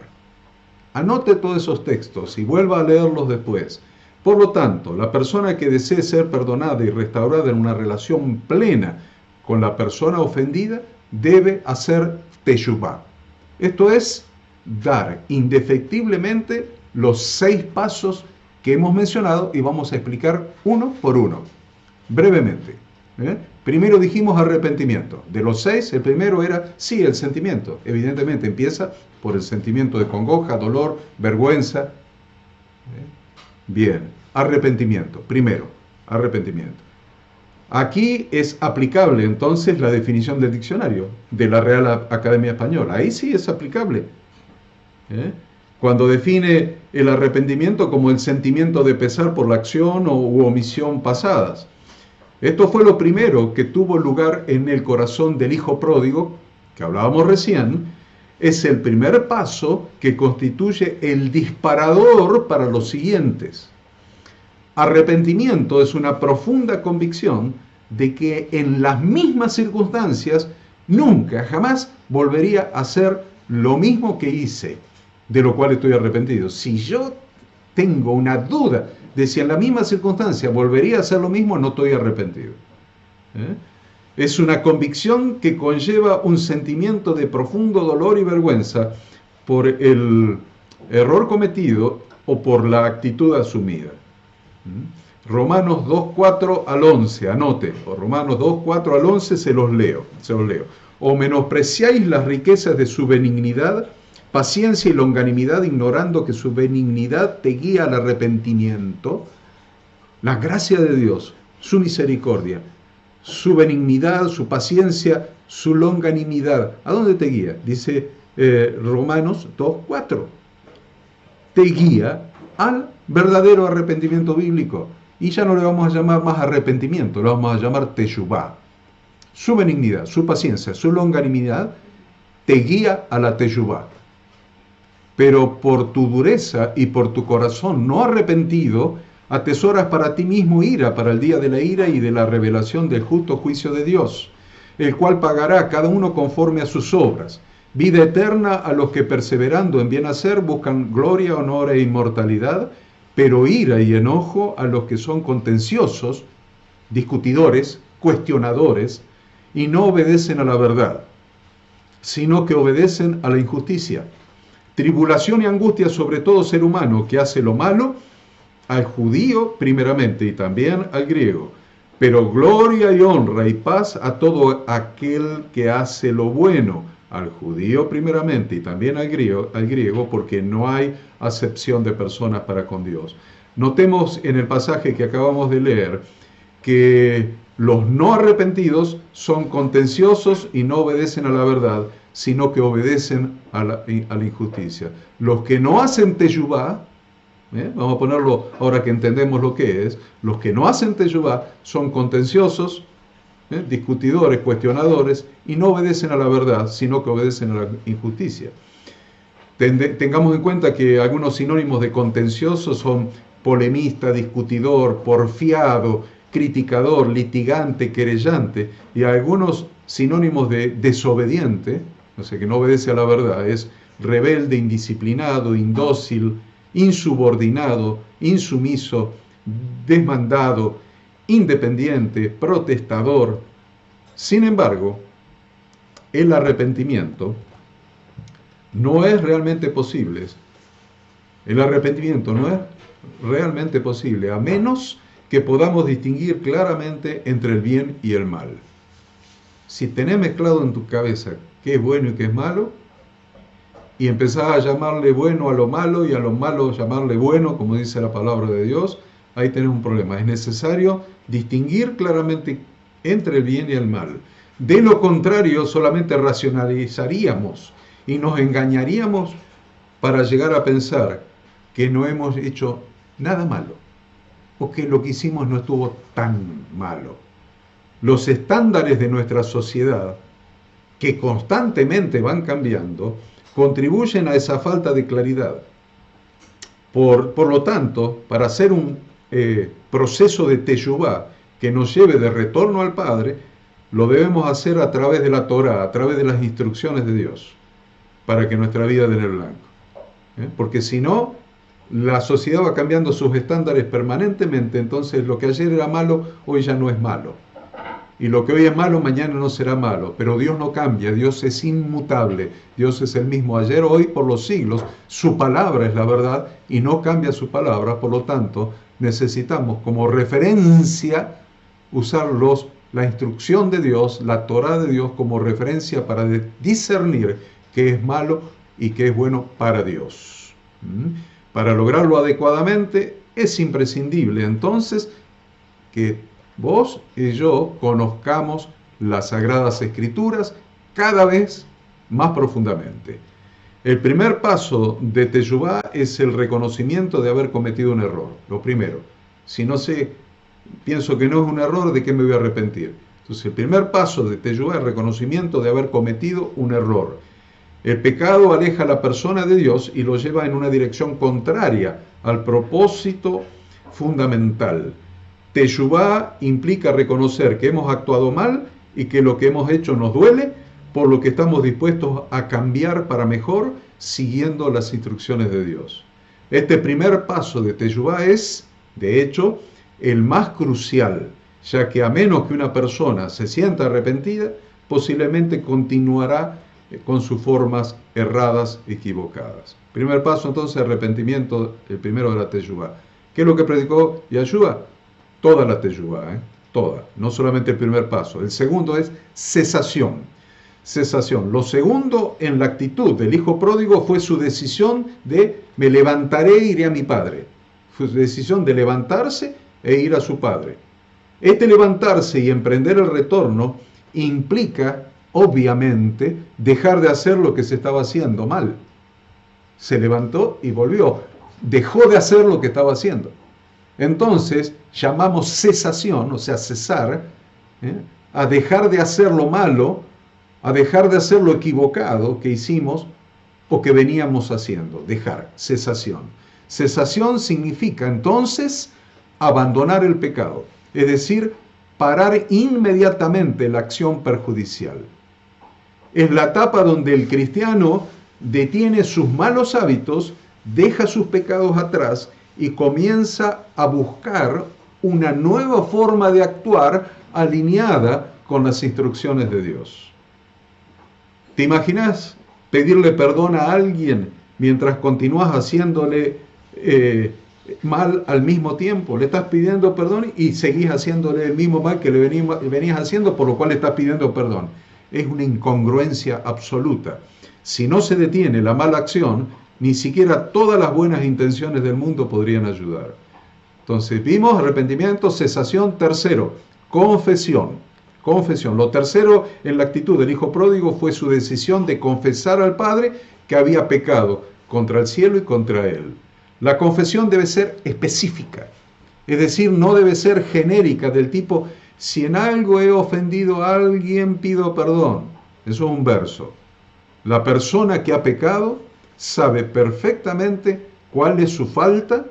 Anote todos esos textos y vuelva a leerlos después. Por lo tanto, la persona que desee ser perdonada y restaurada en una relación plena con la persona ofendida debe hacer teshuvá. Esto es dar indefectiblemente los 6 pasos que hemos mencionado y vamos a explicar uno por uno, brevemente. Primero dijimos arrepentimiento. De los 6, el primero era, sí, el sentimiento. Evidentemente empieza por el sentimiento de congoja, dolor, vergüenza. Bien, arrepentimiento. Primero, arrepentimiento. Aquí es aplicable entonces la definición del diccionario de la Real Academia Española. Ahí sí es aplicable. Cuando define el arrepentimiento como el sentimiento de pesar por la acción u omisión pasadas. Esto fue lo primero que tuvo lugar en el corazón del hijo pródigo, que hablábamos recién. Es el primer paso que constituye el disparador para los siguientes. Arrepentimiento es una profunda convicción de que en las mismas circunstancias nunca, jamás volvería a hacer lo mismo que hice, de lo cual estoy arrepentido. Si yo tengo una duda de si en la misma circunstancia volvería a hacer lo mismo, no estoy arrepentido. Es una convicción que conlleva un sentimiento de profundo dolor y vergüenza por el error cometido o por la actitud asumida. Romanos 2:4 al 11, anote, o Romanos 2:4 al 11 se los leo. O menospreciáis las riquezas de su benignidad, paciencia y longanimidad, ignorando que su benignidad te guía al arrepentimiento. La gracia de Dios, su misericordia, su benignidad, su paciencia, su longanimidad, ¿a dónde te guía? Dice Romanos 2:4. Te guía al verdadero arrepentimiento bíblico. Y ya no le vamos a llamar más arrepentimiento, le vamos a llamar teshuvá. Su benignidad, su paciencia, su longanimidad te guía a la teshuvá. Pero por tu dureza y por tu corazón no arrepentido, atesoras para ti mismo ira para el día de la ira y de la revelación del justo juicio de Dios, el cual pagará a cada uno conforme a sus obras. Vida eterna a los que perseverando en bien hacer buscan gloria, honor e inmortalidad, pero ira y enojo a los que son contenciosos, discutidores, cuestionadores, y no obedecen a la verdad, sino que obedecen a la injusticia. Tribulación y angustia sobre todo ser humano que hace lo malo, al judío primeramente y también al griego, pero gloria y honra y paz a todo aquel que hace lo bueno, al judío primeramente y también al griego, porque no hay acepción de personas para con Dios. Notemos en el pasaje que acabamos de leer que los no arrepentidos son contenciosos y no obedecen a la verdad, sino que obedecen a la injusticia. Los que no hacen teshuvá, vamos a ponerlo ahora que entendemos lo que es, los que no hacen teshuvá son contenciosos, discutidores, cuestionadores, y no obedecen a la verdad, sino que obedecen a la injusticia. Tengamos en cuenta que algunos sinónimos de contencioso son polemista, discutidor, porfiado, criticador, litigante, querellante, y algunos sinónimos de desobediente, o sea, que no obedece a la verdad, es rebelde, indisciplinado, indócil, insubordinado, insumiso, desmandado, independiente, protestador. Sin embargo, el arrepentimiento no es realmente posible. El arrepentimiento no es realmente posible, a menos que podamos distinguir claramente entre el bien y el mal. Si tenés mezclado en tu cabeza qué es bueno y qué es malo, y empezás a llamarle bueno a lo malo y a lo malo llamarle bueno, como dice la palabra de Dios, ahí tenés un problema. Es necesario distinguir claramente entre el bien y el mal. De lo contrario, solamente racionalizaríamos y nos engañaríamos para llegar a pensar que no hemos hecho nada malo o que lo que hicimos no estuvo tan malo. Los estándares de nuestra sociedad, que constantemente van cambiando, contribuyen a esa falta de claridad. Por lo tanto, para hacer un proceso de teshuvá que nos lleve de retorno al Padre, lo debemos hacer a través de la Torá, a través de las instrucciones de Dios, para que nuestra vida dé en el blanco. Porque si no, la sociedad va cambiando sus estándares permanentemente, entonces lo que ayer era malo, hoy ya no es malo. Y lo que hoy es malo, mañana no será malo. Pero Dios no cambia, Dios es inmutable. Dios es el mismo ayer, hoy, por los siglos. Su palabra es la verdad y no cambia su palabra. Por lo tanto, necesitamos como referencia usar la instrucción de Dios, la Torá de Dios como referencia para discernir qué es malo y qué es bueno para Dios. Para lograrlo adecuadamente es imprescindible entonces que vos y yo conozcamos las Sagradas Escrituras cada vez más profundamente. El primer paso de teshuvá es el reconocimiento de haber cometido un error. Lo primero. Si no sé, pienso que no es un error, ¿de qué me voy a arrepentir? Entonces, el primer paso de teshuvá es el reconocimiento de haber cometido un error. El pecado aleja a la persona de Dios y lo lleva en una dirección contraria al propósito fundamental. Teshuvá implica reconocer que hemos actuado mal y que lo que hemos hecho nos duele, por lo que estamos dispuestos a cambiar para mejor siguiendo las instrucciones de Dios. Este primer paso de teshuvá es, de hecho, el más crucial, ya que a menos que una persona se sienta arrepentida, posiblemente continuará con sus formas erradas, equivocadas. Primer paso entonces, arrepentimiento, el primero de la teshuvá. ¿Qué es lo que predicó Yeshua? Toda la teshuvá, toda, no solamente el primer paso. El segundo es cesación. Cesación. Lo segundo en la actitud del hijo pródigo fue su decisión de me levantaré e iré a mi padre. Fue su decisión de levantarse e ir a su padre. Este levantarse y emprender el retorno implica, obviamente, dejar de hacer lo que se estaba haciendo mal. Se levantó y volvió. Dejó de hacer lo que estaba haciendo. Entonces, llamamos cesación, o sea, cesar, a dejar de hacer lo malo, a dejar de hacer lo equivocado que hicimos o que veníamos haciendo. Dejar, cesación. Cesación significa entonces abandonar el pecado, es decir, parar inmediatamente la acción perjudicial. Es la etapa donde el cristiano detiene sus malos hábitos, deja sus pecados atrás y comienza a buscar una nueva forma de actuar alineada con las instrucciones de Dios. ¿Te imaginas pedirle perdón a alguien mientras continúas haciéndole mal al mismo tiempo? Le estás pidiendo perdón y seguís haciéndole el mismo mal que le venías haciendo, por lo cual le estás pidiendo perdón. Es una incongruencia absoluta. Si no se detiene la mala acción, ni siquiera todas las buenas intenciones del mundo podrían ayudar. Entonces, vimos arrepentimiento, cesación. Tercero, confesión. Confesión. Lo tercero en la actitud del hijo pródigo fue su decisión de confesar al Padre que había pecado contra el cielo y contra él. La confesión debe ser específica, es decir, no debe ser genérica del tipo, si en algo he ofendido a alguien, pido perdón. Eso es un verso. La persona que ha pecado sabe perfectamente cuál es su falta,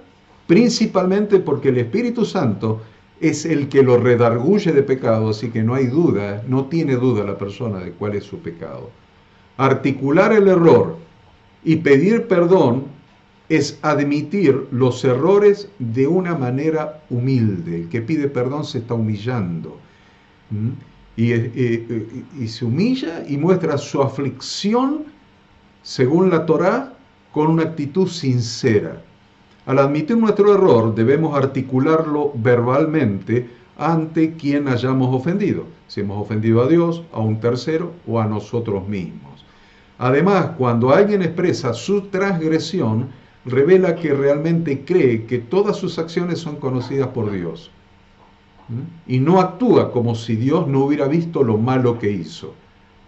principalmente porque el Espíritu Santo es el que lo redarguye de pecado, así que no hay duda, no tiene duda la persona de cuál es su pecado. Articular el error y pedir perdón es admitir los errores de una manera humilde. El que pide perdón se está humillando. ¿Mm? Y se humilla y muestra su aflicción, según la Torá, con una actitud sincera. Al admitir nuestro error, debemos articularlo verbalmente ante quien hayamos ofendido. Si hemos ofendido a Dios, a un tercero o a nosotros mismos. Además, cuando alguien expresa su transgresión, revela que realmente cree que todas sus acciones son conocidas por Dios. Y no actúa como si Dios no hubiera visto lo malo que hizo.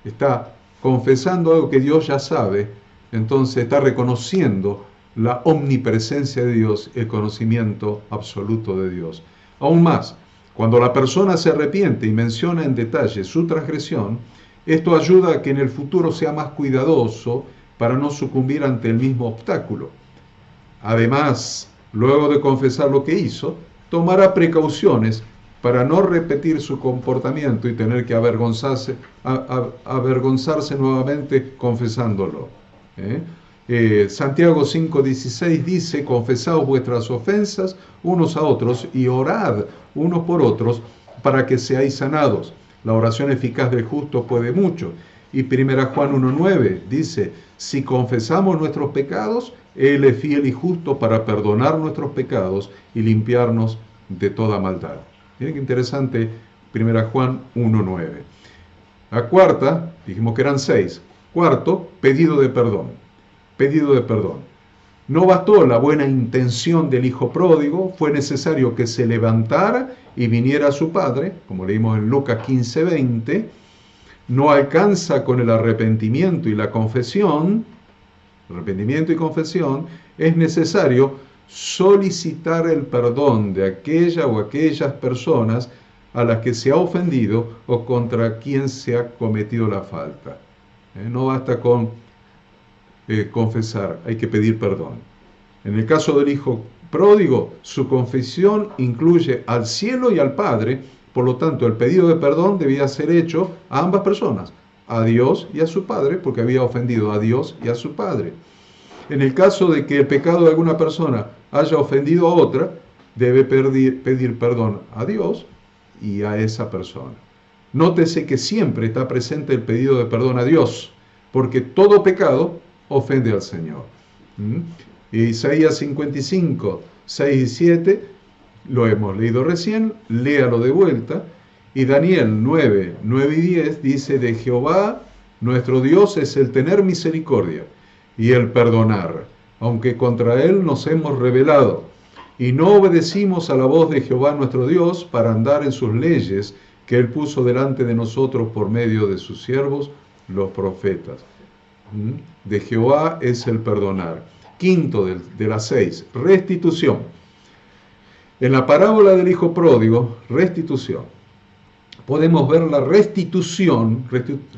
Está confesando algo que Dios ya sabe, entonces está reconociendo la omnipresencia de Dios, el conocimiento absoluto de Dios. Aún más, cuando la persona se arrepiente y menciona en detalle su transgresión, esto ayuda a que en el futuro sea más cuidadoso para no sucumbir ante el mismo obstáculo. Además, luego de confesar lo que hizo, tomará precauciones para no repetir su comportamiento y tener que avergonzarse nuevamente confesándolo. Santiago 5:16 dice: confesaos vuestras ofensas unos a otros y orad unos por otros para que seáis sanados. La oración eficaz del justo puede mucho. Y 1 Juan 1:9 dice: si confesamos nuestros pecados, Él es fiel y justo para perdonar nuestros pecados y limpiarnos de toda maldad. Miren qué interesante, 1 Juan 1:9. La cuarta, dijimos que eran 6. Cuarto, pedido de perdón. Pedido de perdón. No bastó la buena intención del hijo pródigo, fue necesario que se levantara y viniera a su padre, como leímos en Lucas 15:20. No alcanza con el arrepentimiento y la confesión. Arrepentimiento y confesión, es necesario solicitar el perdón de aquella o aquellas personas a las que se ha ofendido o contra quien se ha cometido la falta. No basta con confesar, hay que pedir perdón. En el caso del hijo pródigo, su confesión incluye al cielo y al Padre, por lo tanto el pedido de perdón debía ser hecho a ambas personas, a Dios y a su Padre, porque había ofendido a Dios y a su Padre. En el caso de que el pecado de alguna persona haya ofendido a otra, debe pedir perdón a Dios y a esa persona. Nótese que siempre está presente el pedido de perdón a Dios, porque todo pecado ofende al Señor. Isaías 55, 6 y 7, lo hemos leído recién, léalo de vuelta. Y Daniel 9, 9 y 10 dice: de Jehová nuestro Dios es el tener misericordia y el perdonar, aunque contra él nos hemos rebelado, y no obedecimos a la voz de Jehová nuestro Dios para andar en sus leyes que él puso delante de nosotros por medio de sus siervos, los profetas. De Jehová es el perdonar. Quinto de las 6, restitución. En la parábola del hijo pródigo, restitución. Podemos ver la restitución.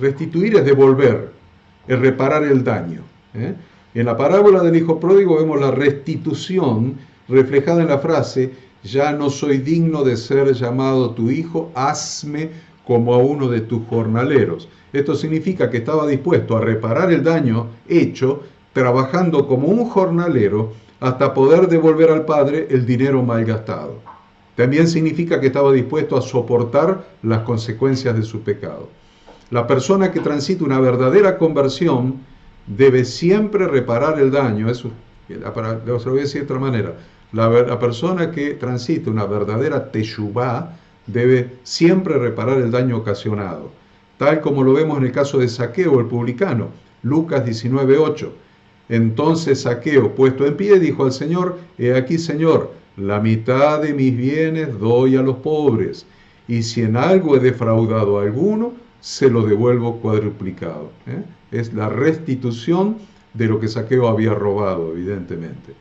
Restituir es devolver, es reparar el daño. En la parábola del hijo pródigo vemos la restitución reflejada en la frase: ya no soy digno de ser llamado tu hijo, hazme como a uno de tus jornaleros. Esto significa que estaba dispuesto a reparar el daño hecho, trabajando como un jornalero hasta poder devolver al padre el dinero malgastado. También significa que estaba dispuesto a soportar las consecuencias de su pecado. La persona que transita una verdadera conversión debe siempre reparar el daño. Eso lo voy a decir de otra manera. La persona que transita una verdadera teshuvá debe siempre reparar el daño ocasionado, tal como lo vemos en el caso de Zaqueo, el publicano, Lucas 19:8. Entonces Zaqueo, puesto en pie, dijo al Señor: he aquí, Señor, la mitad de mis bienes doy a los pobres, y si en algo he defraudado a alguno, se lo devuelvo cuadruplicado. Es la restitución de lo que Zaqueo había robado, evidentemente.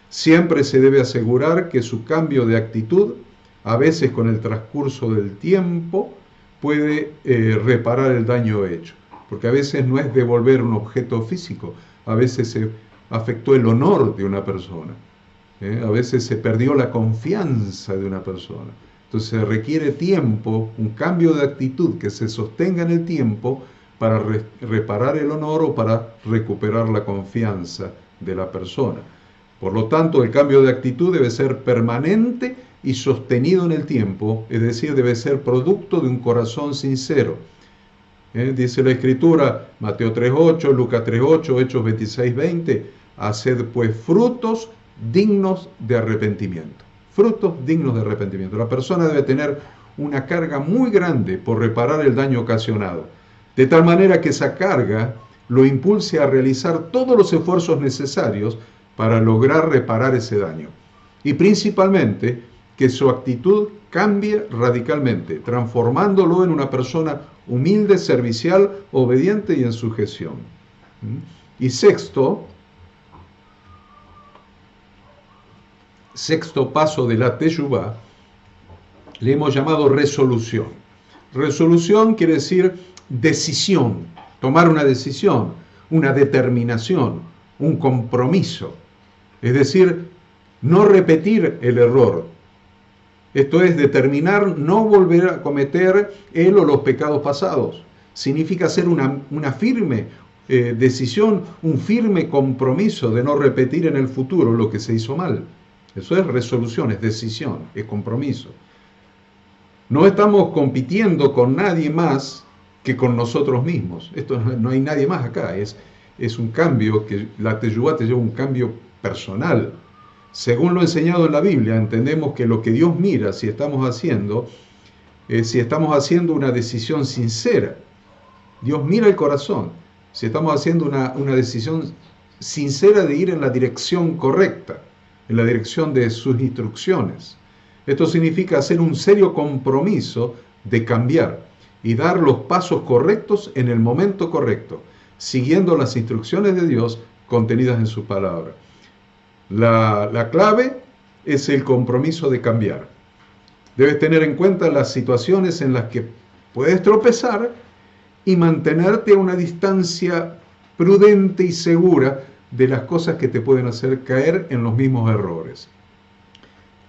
Siempre se debe asegurar que su cambio de actitud, a veces con el transcurso del tiempo, puede reparar el daño hecho. Porque a veces no es devolver un objeto físico, a veces se afectó el honor de una persona, a veces se perdió la confianza de una persona. Entonces se requiere tiempo, un cambio de actitud que se sostenga en el tiempo para reparar el honor o para recuperar la confianza de la persona. Por lo tanto, el cambio de actitud debe ser permanente y sostenido en el tiempo, es decir, debe ser producto de un corazón sincero. Dice la Escritura, Mateo 3.8, Lucas 3.8, Hechos 26.20, haced pues frutos dignos de arrepentimiento. Frutos dignos de arrepentimiento. La persona debe tener una carga muy grande por reparar el daño ocasionado, de tal manera que esa carga lo impulse a realizar todos los esfuerzos necesarios para lograr reparar ese daño. Y principalmente, que su actitud cambie radicalmente, transformándolo en una persona humilde, servicial, obediente y en sujeción. Y sexto paso de la teshuvá, le hemos llamado resolución. Resolución quiere decir decisión, tomar una decisión, una determinación, un compromiso. Es decir, no repetir el error. Esto es determinar no volver a cometer él o los pecados pasados. Significa hacer una firme decisión, un firme compromiso de no repetir en el futuro lo que se hizo mal. Eso es resolución, es decisión, es compromiso. No estamos compitiendo con nadie más que con nosotros mismos. Esto no hay nadie más acá. Es un cambio que la teshuvá te lleva a un cambio personal. Según lo enseñado en la Biblia, entendemos que lo que Dios mira si estamos haciendo una decisión sincera. Dios mira el corazón. Si estamos haciendo una decisión sincera de ir en la dirección correcta, en la dirección de sus instrucciones. Esto significa hacer un serio compromiso de cambiar y dar los pasos correctos en el momento correcto, siguiendo las instrucciones de Dios contenidas en su palabra. La clave es el compromiso de cambiar. Debes tener en cuenta las situaciones en las que puedes tropezar y mantenerte a una distancia prudente y segura de las cosas que te pueden hacer caer en los mismos errores.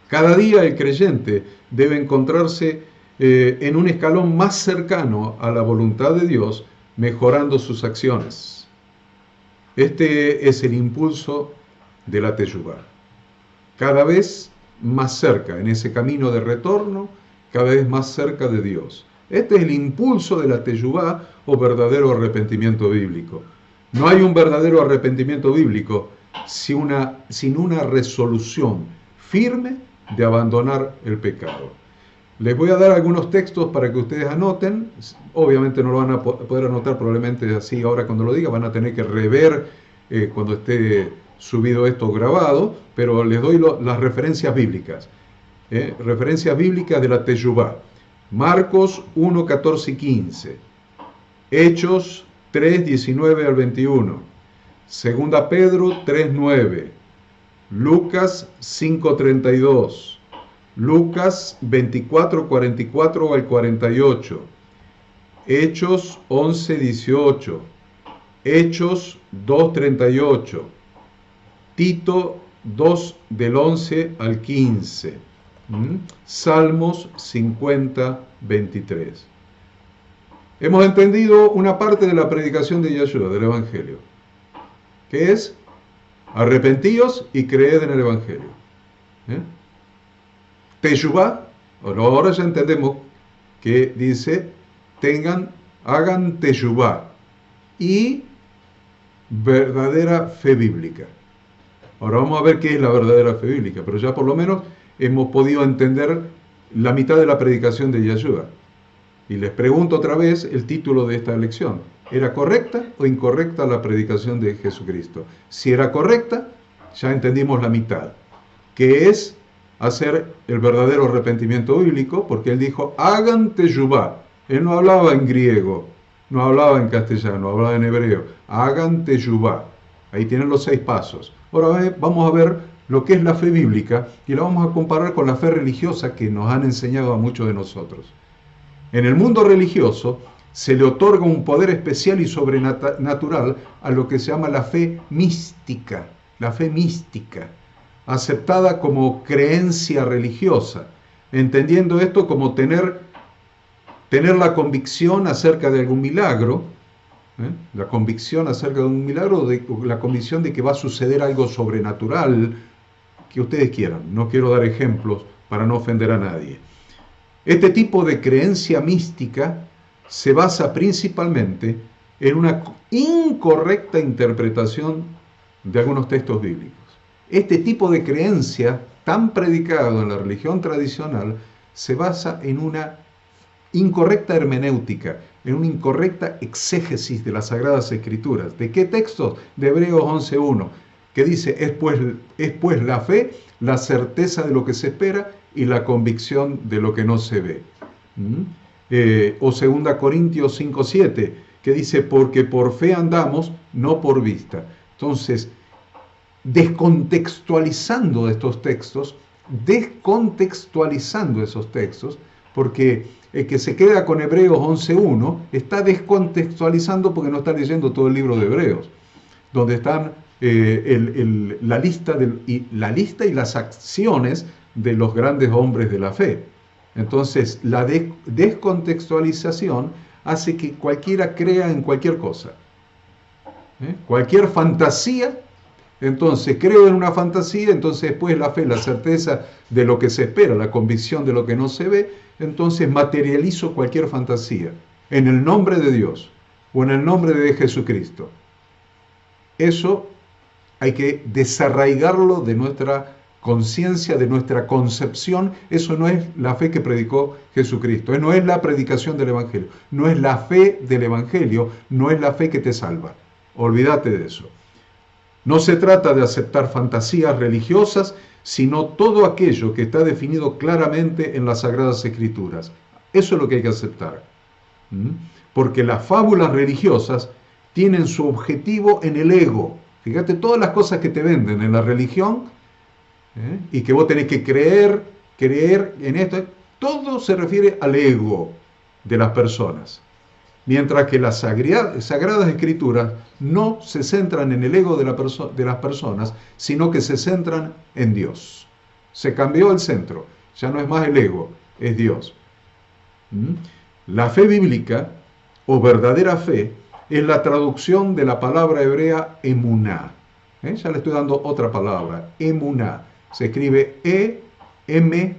Cada día el creyente debe encontrarse en un escalón más cercano a la voluntad de Dios, mejorando sus acciones. Este es el impulso de la teshuvá. Cada vez más cerca, en ese camino de retorno, cada vez más cerca de Dios. Este es el impulso de la teshuvá o verdadero arrepentimiento bíblico. No hay un verdadero arrepentimiento bíblico sin una resolución firme de abandonar el pecado. Les voy a dar algunos textos para que ustedes anoten. Obviamente no lo van a poder anotar probablemente así ahora cuando lo diga, van a tener que rever cuando esté subido esto grabado, pero les doy las referencias bíblicas. Referencias bíblicas de la teshuvá. Marcos 1, 14 y 15. Hechos 3, 19 al 21. Segunda Pedro 3, 9. Lucas 5, 32. Lucas 24, 44 al 48. Hechos 11, 18. Hechos 2, 38. Tito 2 del 11 al 15. Salmos 50, 23. Hemos entendido una parte de la predicación de Yeshua, del Evangelio, que es arrepentíos y creed en el Evangelio. Teshuvá, ahora ya entendemos que dice, hagan teshuvá y verdadera fe bíblica. Ahora vamos a ver qué es la verdadera fe bíblica, pero ya por lo menos hemos podido entender la mitad de la predicación de Yeshua. Y les pregunto otra vez el título de esta lección. ¿Era correcta o incorrecta la predicación de Jesucristo? Si era correcta, ya entendimos la mitad, que es hacer el verdadero arrepentimiento bíblico, porque él dijo, hagan teshuvá. Él no hablaba en griego, no hablaba en castellano, hablaba en hebreo. Hagan teshuvá. Ahí tienen los 6 pasos. Ahora vamos a ver lo que es la fe bíblica y la vamos a comparar con la fe religiosa que nos han enseñado a muchos de nosotros. En el mundo religioso se le otorga un poder especial y sobrenatural a lo que se llama la fe mística, aceptada como creencia religiosa, entendiendo esto como tener la convicción acerca de algún milagro La convicción acerca de un milagro, la convicción de que va a suceder algo sobrenatural, que ustedes quieran. No quiero dar ejemplos para no ofender a nadie. Este tipo de creencia mística se basa principalmente en una incorrecta interpretación de algunos textos bíblicos. Este tipo de creencia tan predicado en la religión tradicional se basa en una incorrecta hermenéutica, en una incorrecta exégesis de las Sagradas Escrituras. ¿De qué textos? De Hebreos 11.1, que dice, es pues la fe, la certeza de lo que se espera y la convicción de lo que no se ve. O 2 Corintios 5.7, que dice, porque por fe andamos, no por vista. Entonces, descontextualizando esos textos, porque el que se queda con Hebreos 11.1 está descontextualizando porque no está leyendo todo el libro de Hebreos, donde están la lista y las acciones de los grandes hombres de la fe. Entonces, la descontextualización hace que cualquiera crea en cualquier cosa. Cualquier fantasía. Entonces, creo en una fantasía, entonces después la fe, la certeza de lo que se espera, la convicción de lo que no se ve, entonces materializo cualquier fantasía en el nombre de Dios o en el nombre de Jesucristo. Eso hay que desarraigarlo de nuestra conciencia, de nuestra concepción. Eso no es la fe que predicó Jesucristo, no es la predicación del Evangelio, no es la fe del Evangelio, no es la fe que te salva. Olvídate de eso. No se trata de aceptar fantasías religiosas, sino todo aquello que está definido claramente en las Sagradas Escrituras. Eso es lo que hay que aceptar. Porque las fábulas religiosas tienen su objetivo en el ego. Fíjate, todas las cosas que te venden en la religión, y que vos tenés que creer en esto, todo se refiere al ego de las personas. Mientras que las Sagradas Escrituras no se centran en el ego de las personas, sino que se centran en Dios. Se cambió el centro, ya no es más el ego, es Dios. La fe bíblica, o verdadera fe, es la traducción de la palabra hebrea emuná. Ya le estoy dando otra palabra, emuná. Se escribe E-M-U-N-A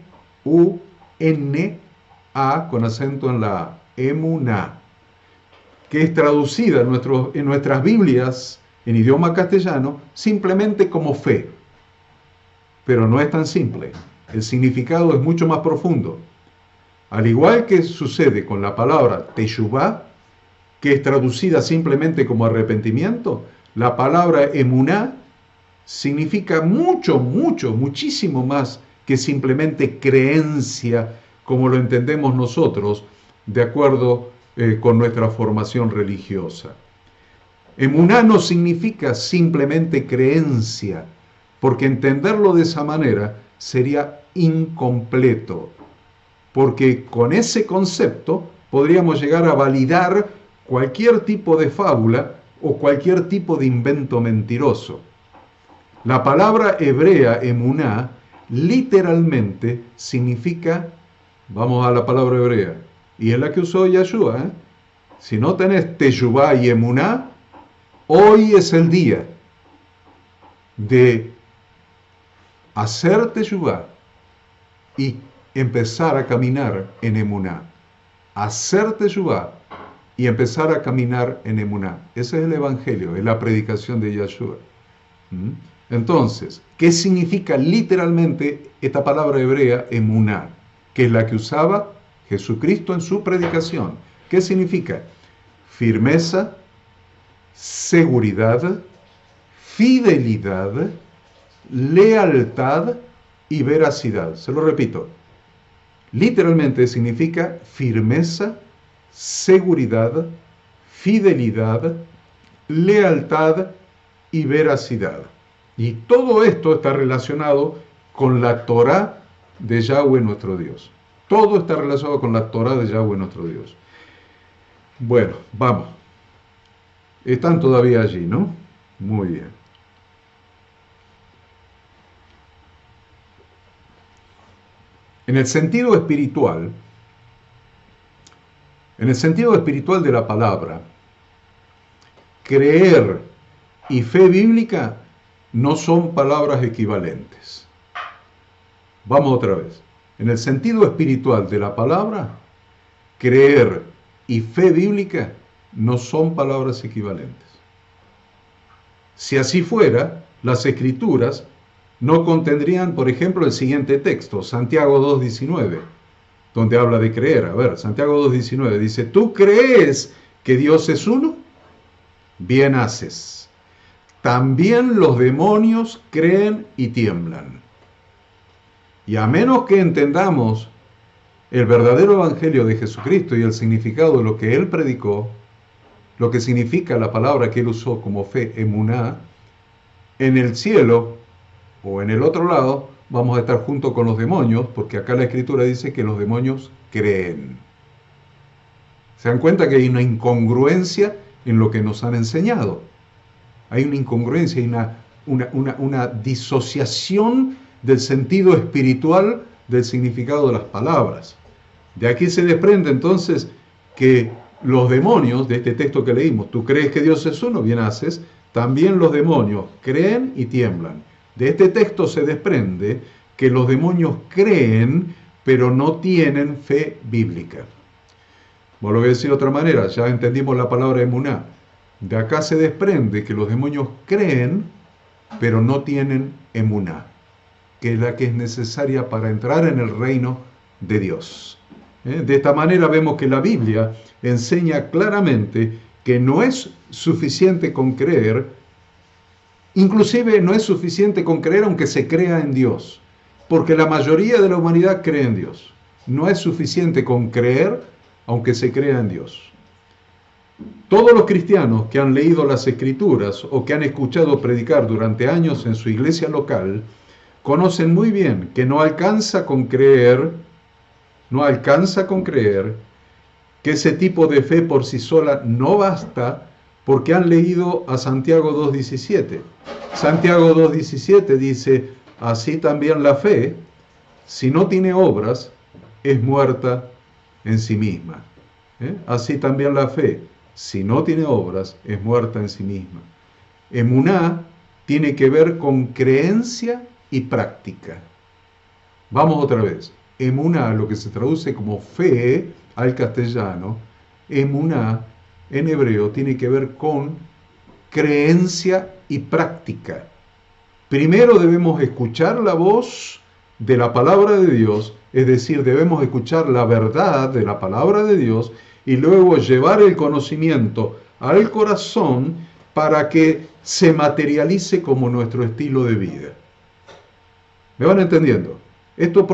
con acento en la A, emuná, que es traducida en nuestras Biblias en idioma castellano simplemente como fe. Pero no es tan simple. El significado es mucho más profundo. Al igual que sucede con la palabra teshuvá, que es traducida simplemente como arrepentimiento, la palabra emuná significa muchísimo más que simplemente creencia, como lo entendemos nosotros, de acuerdo con nuestra formación religiosa. Emuná no significa simplemente creencia, porque entenderlo de esa manera sería incompleto, porque con ese concepto podríamos llegar a validar cualquier tipo de fábula o cualquier tipo de invento mentiroso. La palabra hebrea emuná literalmente significa, vamos a la palabra hebrea, y es la que usó Yahshua. Si no tenés teshuvá y emuná, hoy es el día de hacer teshuvá y empezar a caminar en emuná. Hacer teshuvá y empezar a caminar en emuná. Ese es el Evangelio, es la predicación de Yahshua. Entonces, ¿qué significa literalmente esta palabra hebrea emuná? Que es la que usaba Jesucristo en su predicación. ¿Qué significa? Firmeza, seguridad, fidelidad, lealtad y veracidad. Se lo repito. Literalmente significa firmeza, seguridad, fidelidad, lealtad y veracidad. Y todo esto está relacionado con la Torá de Yahweh nuestro Dios. Todo está relacionado con la Torá de Yahweh nuestro Dios. Bueno, vamos. Están todavía allí, ¿no? Muy bien. En el sentido espiritual de la palabra, creer y fe bíblica no son palabras equivalentes. Vamos otra vez. En el sentido espiritual de la palabra, creer y fe bíblica no son palabras equivalentes. Si así fuera, las Escrituras no contendrían, por ejemplo, el siguiente texto, Santiago 2:19, donde habla de creer. A ver, Santiago 2:19 dice, ¿tú crees que Dios es uno? Bien haces. También los demonios creen y tiemblan. Y a menos que entendamos el verdadero evangelio de Jesucristo y el significado de lo que Él predicó, lo que significa la palabra que Él usó como fe, emuná, en el cielo o en el otro lado vamos a estar junto con los demonios, porque acá la Escritura dice que los demonios creen. ¿Se dan cuenta que hay una incongruencia en lo que nos han enseñado? Hay una incongruencia, hay una disociación del sentido espiritual del significado de las palabras. De aquí se desprende entonces que los demonios, de este texto que leímos, ¿tú crees que Dios es uno? Bien haces. También los demonios creen y tiemblan. De este texto se desprende que los demonios creen, pero no tienen fe bíblica. Bueno, lo voy a decir de otra manera, ya entendimos la palabra emuná. De acá se desprende que los demonios creen, pero no tienen emuná, que es la que es necesaria para entrar en el reino de Dios. De esta manera vemos que la Biblia enseña claramente que no es suficiente con creer, inclusive no es suficiente con creer aunque se crea en Dios, porque la mayoría de la humanidad cree en Dios. No es suficiente con creer aunque se crea en Dios. Todos los cristianos que han leído las Escrituras o que han escuchado predicar durante años en su iglesia local, conocen muy bien que no alcanza con creer, que ese tipo de fe por sí sola no basta, porque han leído a Santiago 2:17. Santiago 2:17 dice, así también la fe, si no tiene obras, es muerta en sí misma. Así también la fe, si no tiene obras, es muerta en sí misma. Emuná tiene que ver con creencia y práctica. Vamos otra vez. Emuná, lo que se traduce como fe al castellano, emuná en hebreo tiene que ver con creencia y práctica. Primero debemos escuchar la voz de la palabra de Dios, es decir, debemos escuchar la verdad de la palabra de Dios y luego llevar el conocimiento al corazón para que se materialice como nuestro estilo de vida. ¿Me van entendiendo? Esto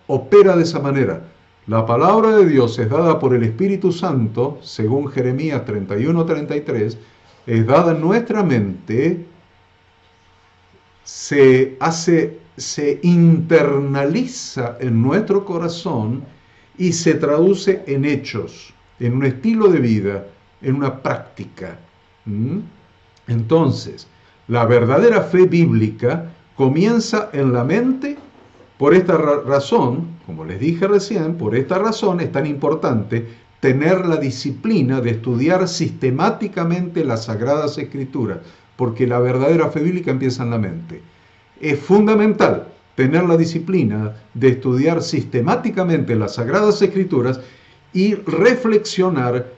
opera de esa manera. La palabra de Dios es dada por el Espíritu Santo, según Jeremías 31:33, es dada en nuestra mente, se internaliza en nuestro corazón y se traduce en hechos, en un estilo de vida, en una práctica. Entonces, la verdadera fe bíblica comienza en la mente. Por esta razón, como les dije recién, por esta razón es tan importante tener la disciplina de estudiar sistemáticamente las Sagradas Escrituras, porque la verdadera fe bíblica empieza en la mente. Es fundamental tener la disciplina de estudiar sistemáticamente las Sagradas Escrituras y reflexionar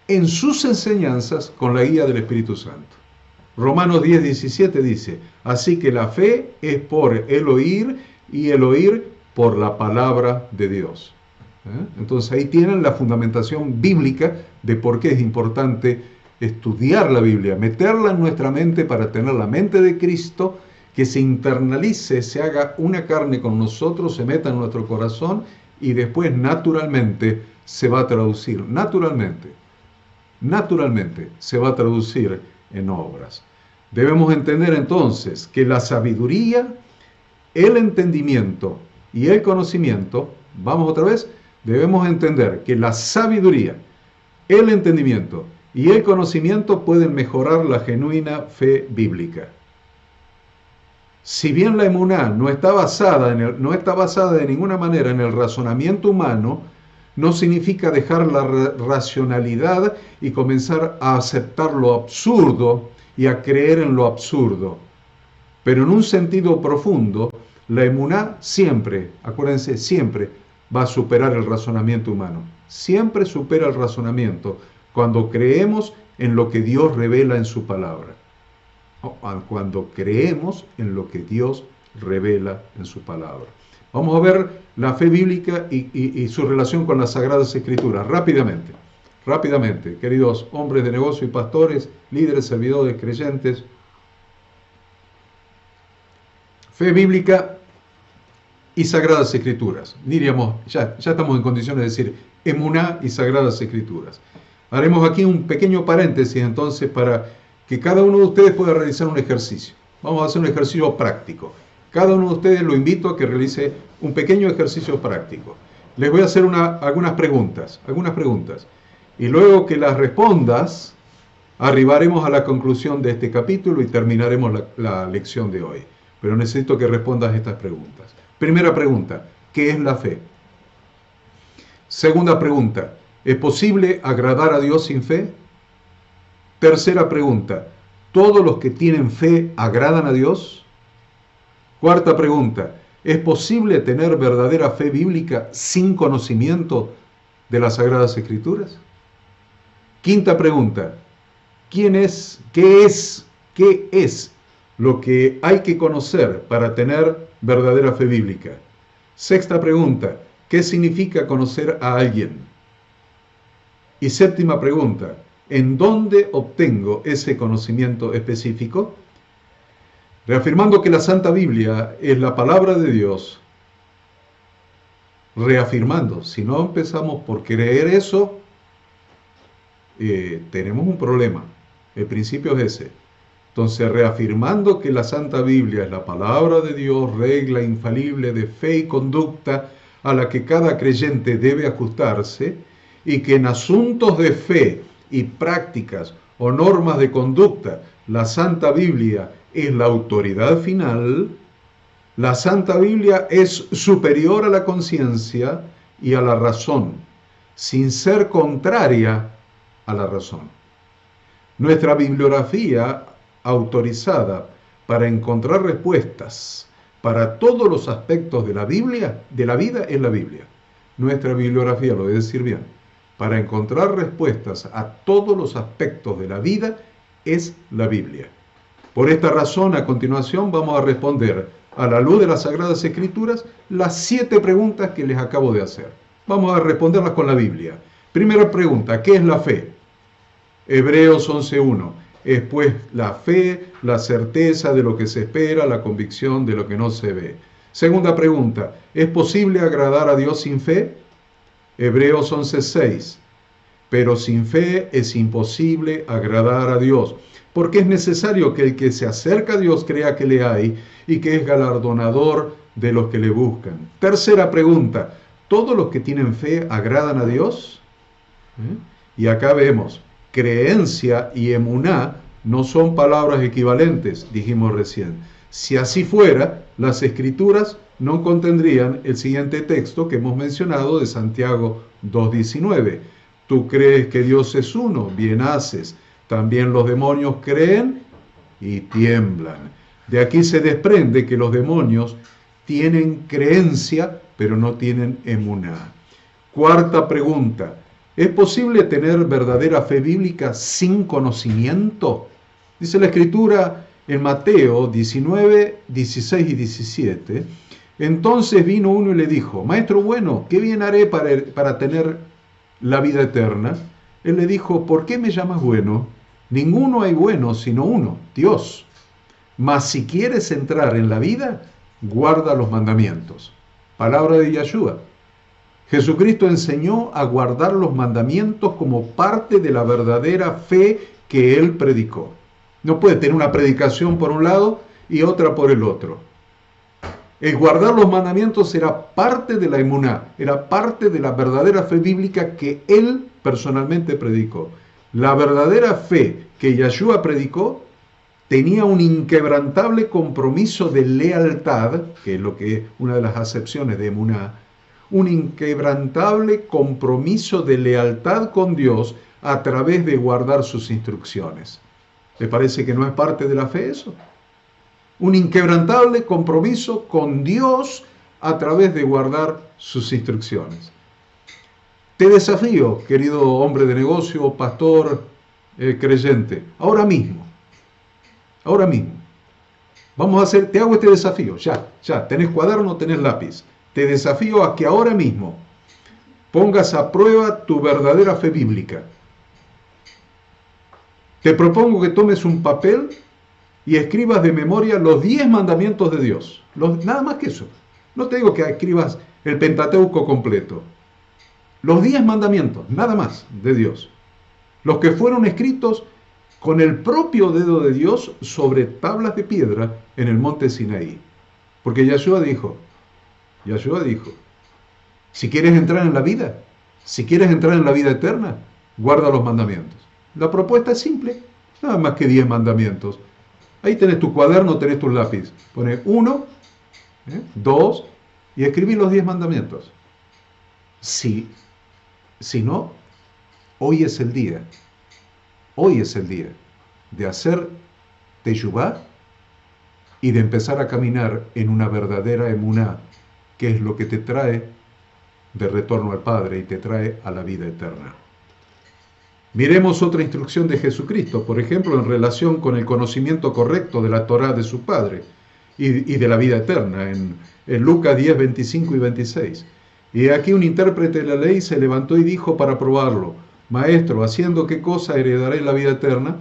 en sus enseñanzas con la guía del Espíritu Santo. Romanos 10:17 dice, así que la fe es por el oír y el oír por la palabra de Dios. Entonces ahí tienen la fundamentación bíblica de por qué es importante estudiar la Biblia, meterla en nuestra mente para tener la mente de Cristo, que se internalice, se haga una carne con nosotros, se meta en nuestro corazón y después naturalmente se va a traducir, naturalmente se va a traducir en obras. Debemos entender entonces que la sabiduría, el entendimiento y el conocimiento, vamos otra vez, debemos entender que la sabiduría, el entendimiento y el conocimiento pueden mejorar la genuina fe bíblica. Si bien la emuná no está basada de ninguna manera en el razonamiento humano, no significa dejar la racionalidad y comenzar a aceptar lo absurdo y a creer en lo absurdo. Pero en un sentido profundo, la emuná siempre, acuérdense, siempre va a superar el razonamiento humano. Siempre supera el razonamiento cuando creemos en lo que Dios revela en su palabra. Cuando creemos en lo que Dios revela en su palabra. Vamos a ver la fe bíblica y su relación con las Sagradas Escrituras. Rápidamente, queridos hombres de negocio y pastores, líderes, servidores, creyentes. Fe bíblica y Sagradas Escrituras. Diríamos, ya estamos en condiciones de decir emuná y Sagradas Escrituras. Haremos aquí un pequeño paréntesis entonces para que cada uno de ustedes pueda realizar un ejercicio. Vamos a hacer un ejercicio práctico. Cada uno de ustedes lo invito a que realice un pequeño ejercicio práctico. Les voy a hacer algunas preguntas. Y luego que las respondas, arribaremos a la conclusión de este capítulo y terminaremos la lección de hoy. Pero necesito que respondas estas preguntas. Primera pregunta, ¿qué es la fe? Segunda pregunta, ¿es posible agradar a Dios sin fe? Tercera pregunta, ¿todos los que tienen fe agradan a Dios? Cuarta pregunta, ¿es posible tener verdadera fe bíblica sin conocimiento de las Sagradas Escrituras? Quinta pregunta, ¿qué es lo que hay que conocer para tener verdadera fe bíblica? Sexta pregunta, ¿qué significa conocer a alguien? Y séptima pregunta, ¿en dónde obtengo ese conocimiento específico? Reafirmando que la Santa Biblia es la palabra de Dios, reafirmando, si no empezamos por creer eso, tenemos un problema. El principio es ese. Entonces, reafirmando que la Santa Biblia es la palabra de Dios, regla infalible de fe y conducta a la que cada creyente debe ajustarse, y que en asuntos de fe y prácticas o normas de conducta, la Santa Biblia es la autoridad final, la Santa Biblia es superior a la conciencia y a la razón, sin ser contraria a la razón. Nuestra bibliografía autorizada para encontrar respuestas para todos los aspectos de la vida es la Biblia. Nuestra bibliografía, lo voy a decir bien, para encontrar respuestas a todos los aspectos de la vida es la Biblia. Por esta razón, a continuación vamos a responder a la luz de las Sagradas Escrituras las 7 preguntas que les acabo de hacer. Vamos a responderlas con la Biblia. Primera pregunta, ¿qué es la fe? Hebreos 11:1. Es pues la fe, la certeza de lo que se espera, la convicción de lo que no se ve. Segunda pregunta, ¿es posible agradar a Dios sin fe? Hebreos 11:6. Pero sin fe es imposible agradar a Dios, porque es necesario que el que se acerca a Dios crea que le hay y que es galardonador de los que le buscan. Tercera pregunta, ¿todos los que tienen fe agradan a Dios? Y acá vemos, creencia y emuná no son palabras equivalentes, dijimos recién. Si así fuera, las Escrituras no contendrían el siguiente texto que hemos mencionado de Santiago 2:19. Tú crees que Dios es uno, bien haces. También los demonios creen y tiemblan. De aquí se desprende que los demonios tienen creencia, pero no tienen emuná. Cuarta pregunta, ¿es posible tener verdadera fe bíblica sin conocimiento? Dice la Escritura en Mateo 19, 16 y 17. Entonces vino uno y le dijo, Maestro bueno, ¿qué bien haré para tener la vida eterna? Él le dijo, ¿por qué me llamas bueno? Ninguno hay bueno sino uno, Dios. Mas si quieres entrar en la vida, guarda los mandamientos. Palabra de Yeshua. Jesucristo enseñó a guardar los mandamientos como parte de la verdadera fe que Él predicó. No puede tener una predicación por un lado y otra por el otro. El guardar los mandamientos era parte de la emuná, era parte de la verdadera fe bíblica que Él personalmente predicó. La verdadera fe que Yeshua predicó tenía un inquebrantable compromiso de lealtad, que es una de las acepciones de emuná, un inquebrantable compromiso de lealtad con Dios a través de guardar sus instrucciones. ¿Le parece que no es parte de la fe eso? Un inquebrantable compromiso con Dios a través de guardar sus instrucciones. Te desafío, querido hombre de negocio, pastor, creyente, ahora mismo, vamos a hacer, te hago este desafío, ya, tenés cuaderno, tenés lápiz, te desafío a que ahora mismo pongas a prueba tu verdadera fe bíblica. Te propongo que tomes un papel y escribas de memoria los 10 mandamientos de Dios, nada más que eso. No te digo que escribas el Pentateuco completo. Los 10 mandamientos, nada más, de Dios. Los que fueron escritos con el propio dedo de Dios sobre tablas de piedra en el monte Sinaí. Porque Yahshua dijo, si quieres entrar en la vida, si quieres entrar en la vida eterna, guarda los mandamientos. La propuesta es simple, nada más que 10 mandamientos. Ahí tenés tu cuaderno, tenés tu lápiz. Pones 1, 2 y escribí los 10 mandamientos. Si no, hoy es el día de hacer teshuvá y de empezar a caminar en una verdadera emuná, que es lo que te trae de retorno al Padre y te trae a la vida eterna. Miremos otra instrucción de Jesucristo, por ejemplo, en relación con el conocimiento correcto de la Torá de su Padre y de la vida eterna, en Lucas 10, 25 y 26. Y aquí un intérprete de la ley se levantó y dijo para probarlo: Maestro, ¿haciendo qué cosa heredaré la vida eterna?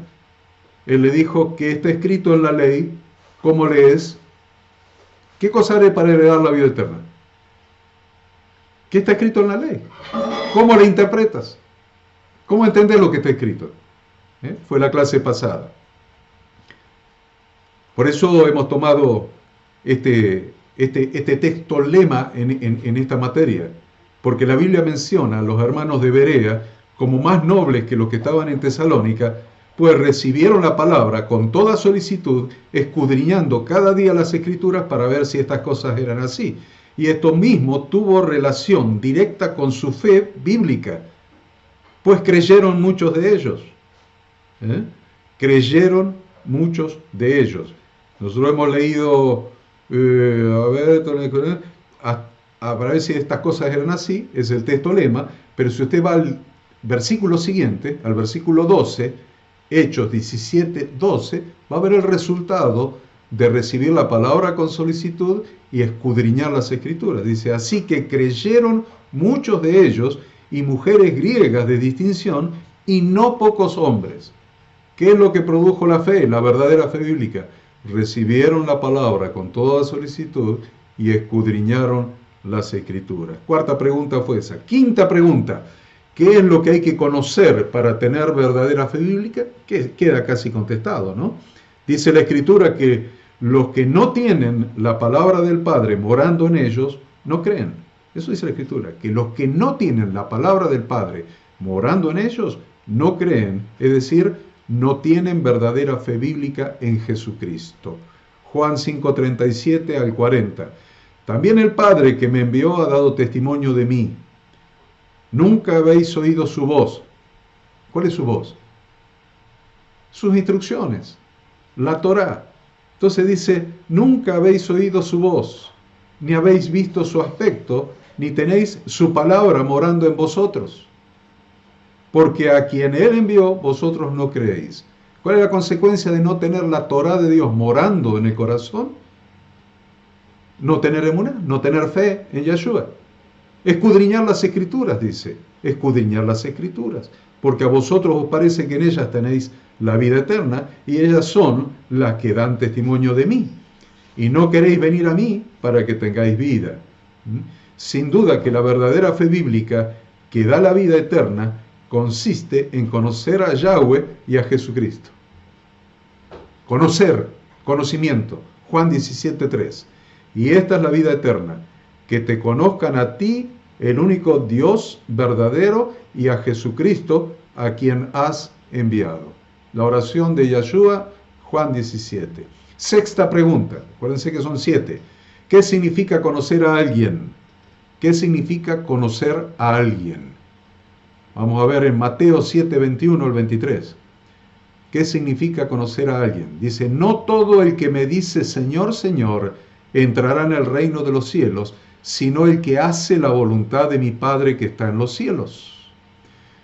Él le dijo: que está escrito en la ley. ¿Cómo lees? ¿Qué cosa haré para heredar la vida eterna? ¿Qué está escrito en la ley? ¿Cómo la interpretas? ¿Cómo entendés lo que está escrito? Fue la clase pasada. Por eso hemos tomado este texto lema en esta materia, porque la Biblia menciona a los hermanos de Berea como más nobles que los que estaban en Tesalónica, pues recibieron la palabra con toda solicitud, escudriñando cada día las Escrituras para ver si estas cosas eran así. Y esto mismo tuvo relación directa con su fe bíblica, pues creyeron muchos de ellos. Creyeron muchos de ellos. Nosotros hemos leído, para ver si estas cosas eran así, es el texto lema, pero si usted va al versículo siguiente, al versículo 12, Hechos 17, 12, va a ver el resultado de recibir la palabra con solicitud y escudriñar las Escrituras. Dice: así que creyeron muchos de ellos, y mujeres griegas de distinción, y no pocos hombres. ¿Qué es lo que produjo la fe, la verdadera fe bíblica? Recibieron la palabra con toda solicitud y escudriñaron las Escrituras. Cuarta pregunta fue esa. Quinta pregunta: ¿qué es lo que hay que conocer para tener verdadera fe bíblica? Que queda casi contestado, ¿no? Dice la Escritura que los que no tienen la palabra del Padre morando en ellos, no creen. Eso dice la Escritura, que los que no tienen la palabra del Padre morando en ellos, no creen, es decir, no tienen verdadera fe bíblica en Jesucristo. Juan 5:37 al 40. También el Padre que me envió ha dado testimonio de mí. Nunca habéis oído su voz. ¿Cuál es su voz? Sus instrucciones, la Torá. Entonces dice: nunca habéis oído su voz, ni habéis visto su aspecto, ni tenéis su palabra morando en vosotros. Porque a quien Él envió, vosotros no creéis. ¿Cuál es la consecuencia de no tener la Torá de Dios morando en el corazón? No tener emuná, no tener fe en Yahshua. Escudriñar las Escrituras, dice. Escudriñar las Escrituras. Porque a vosotros os parece que en ellas tenéis la vida eterna, y ellas son las que dan testimonio de mí. Y no queréis venir a mí para que tengáis vida. Sin duda que la verdadera fe bíblica que da la vida eterna consiste en conocer a Yahweh y a Jesucristo. Conocimiento. Juan 17:3. Y esta es la vida eterna, que te conozcan a ti, el único Dios verdadero, y a Jesucristo, a quien has enviado. La oración de Yahshua, Juan 17. Sexta pregunta, acuérdense que son 7. ¿Qué significa conocer a alguien? ¿Qué significa conocer a alguien? Vamos a ver en Mateo 7, 21 al 23. ¿Qué significa conocer a alguien? Dice, no todo el que me dice Señor, Señor, entrará en el reino de los cielos, sino el que hace la voluntad de mi Padre que está en los cielos.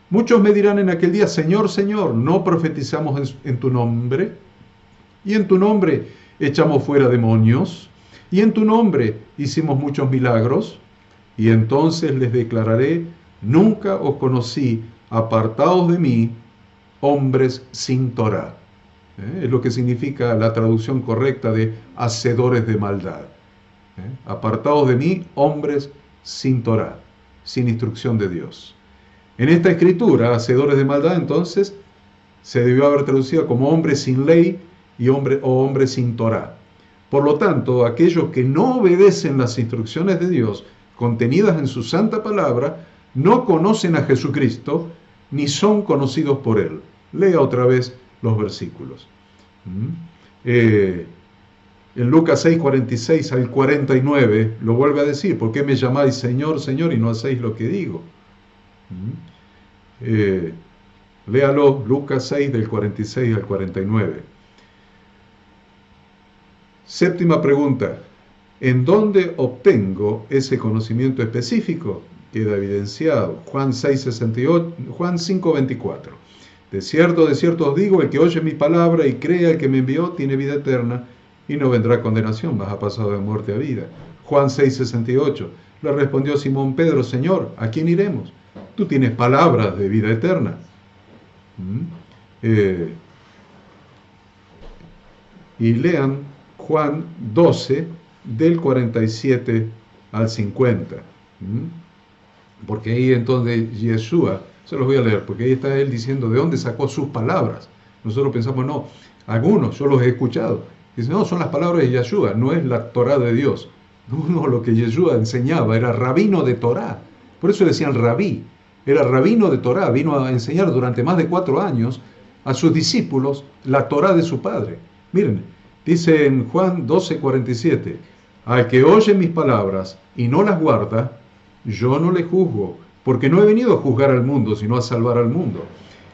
Muchos me dirán en aquel día, Señor, Señor, ¿no profetizamos en tu nombre? Y en tu nombre echamos fuera demonios, y en tu nombre hicimos muchos milagros. Y entonces les declararé, nunca os conocí, apartaos de mí, hombres sin Torá. Es lo que significa la traducción correcta de hacedores de maldad. Apartaos de mí, hombres sin Torá, sin instrucción de Dios. En esta escritura, hacedores de maldad, entonces, se debió haber traducido como hombres sin ley o hombres sin Torá. Por lo tanto, aquellos que no obedecen las instrucciones de Dios contenidas en su santa palabra, no conocen a Jesucristo, ni son conocidos por Él. Lea otra vez los versículos. En Lucas 6, 46 al 49, lo vuelve a decir, ¿por qué me llamáis Señor, Señor, y no hacéis lo que digo? Léalo, Lucas 6, del 46 al 49. Séptima pregunta. ¿En dónde obtengo ese conocimiento específico? Queda evidenciado. Juan 5, 24. De cierto os digo, el que oye mi palabra y crea el que me envió, tiene vida eterna y no vendrá condenación, mas ha pasado de muerte a vida. Juan 6, 68. Le respondió Simón Pedro, Señor, ¿a quién iremos? Tú tienes palabras de vida eterna. Y lean Juan 12, del 47 al 50. Porque ahí entonces Yeshua, se los voy a leer, porque ahí está él diciendo de dónde sacó sus palabras. Nosotros pensamos, no, algunos, yo los he escuchado. Dicen, no, son las palabras de Yeshua, no es la Torá de Dios. No, lo que Yeshua enseñaba era rabino de Torá. Por eso le decían rabí. Era rabino de Torá, vino a enseñar durante más de 4 años a sus discípulos la Torá de su padre. Miren, dice en Juan 12, 47, al que oye mis palabras y no las guarda, yo no le juzgo, porque no he venido a juzgar al mundo, sino a salvar al mundo.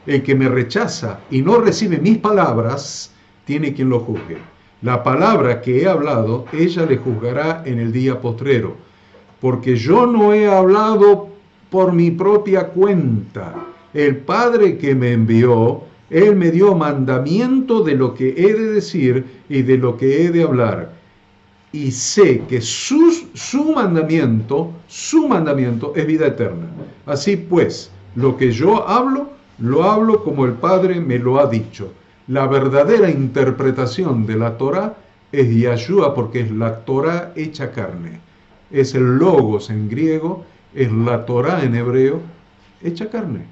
El que me rechaza y no recibe mis palabras, tiene quien lo juzgue. La palabra que he hablado, ella le juzgará en el día postrero, porque yo no he hablado por mi propia cuenta. El Padre que me envió, Él me dio mandamiento de lo que he de decir y de lo que he de hablar. Y sé que su mandamiento es vida eterna. Así pues, lo que yo hablo, lo hablo como el Padre me lo ha dicho. La verdadera interpretación de la Torá es Yahshua, porque es la Torá hecha carne. Es el logos en griego, es la Torá en hebreo, hecha carne.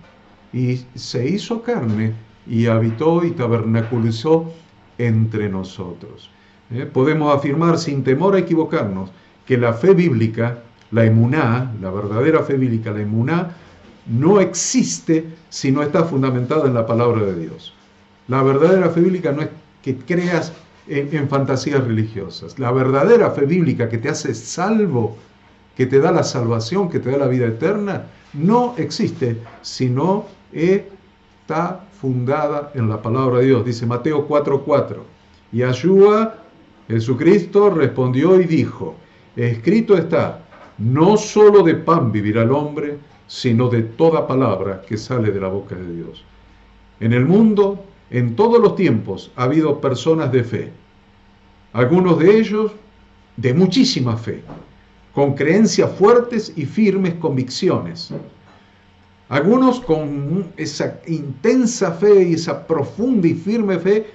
Y se hizo carne y habitó y tabernaculizó entre nosotros. Podemos afirmar sin temor a equivocarnos que la fe bíblica, la emuná, la verdadera fe bíblica, la emuná, no existe si no está fundamentada en la palabra de Dios. La verdadera fe bíblica no es que creas en fantasías religiosas. La verdadera fe bíblica que te hace salvo, que te da la salvación, que te da la vida eterna, no existe si no está fundada en la palabra de Dios. Dice Mateo 4:4. Yahshua, Jesucristo, respondió y dijo, escrito está, no solo de pan vivirá el hombre, sino de toda palabra que sale de la boca de Dios. En el mundo, en todos los tiempos, ha habido personas de fe. Algunos de ellos de muchísima fe, con creencias fuertes y firmes convicciones. Algunos con esa intensa fe y esa profunda y firme fe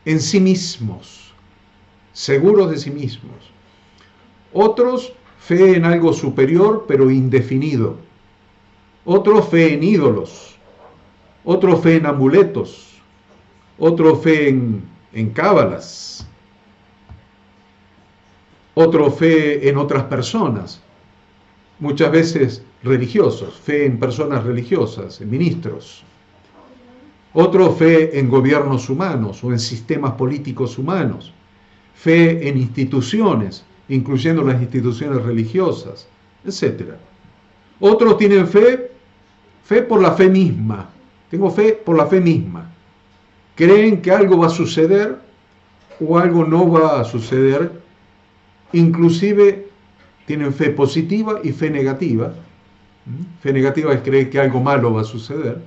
en sí mismos, seguros de sí mismos. Otros, fe en algo superior pero indefinido. Otros, fe en ídolos. Otros, fe en amuletos. Otros, fe en cábalas. Otro, fe en otras personas. Muchas veces religiosos, fe en personas religiosas, en ministros. Otro, fe en gobiernos humanos o en sistemas políticos humanos. Fe en instituciones, incluyendo las instituciones religiosas. etc. Otros tienen fe por la fe misma. Tengo fe por la fe misma. Creen que algo va a suceder o algo no va a suceder. Inclusive tienen fe positiva y fe negativa. Fe negativa es creer que algo malo va a suceder.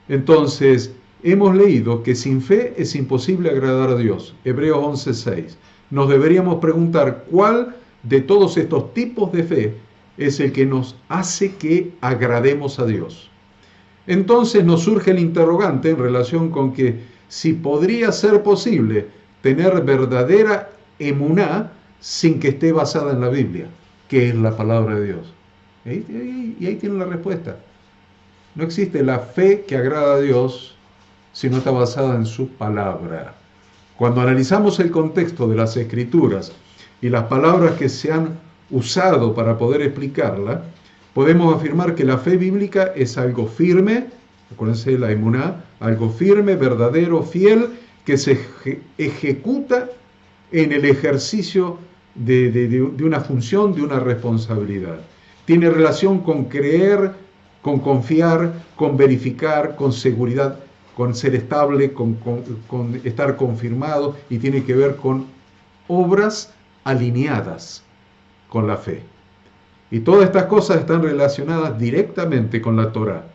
Entonces, hemos leído que sin fe es imposible agradar a Dios. Hebreos 11:6. Nos deberíamos preguntar cuál de todos estos tipos de fe es el que nos hace que agrademos a Dios. Entonces nos surge el interrogante en relación con que si podría ser posible tener verdadera emuná sin que esté basada en la Biblia, que es la palabra de Dios. Y ahí tienen la respuesta. No existe la fe que agrada a Dios si no está basada en su palabra. Cuando analizamos el contexto de las Escrituras y las palabras que se han usado para poder explicarla, podemos afirmar que la fe bíblica es algo firme, acuérdense la emuná, algo firme, verdadero, fiel, que se ejecuta en el ejercicio de una función, de una responsabilidad. Tiene relación con creer, con confiar, con verificar, con seguridad, con ser estable, con estar confirmado, y tiene que ver con obras alineadas con la fe. Y todas estas cosas están relacionadas directamente con la Torá,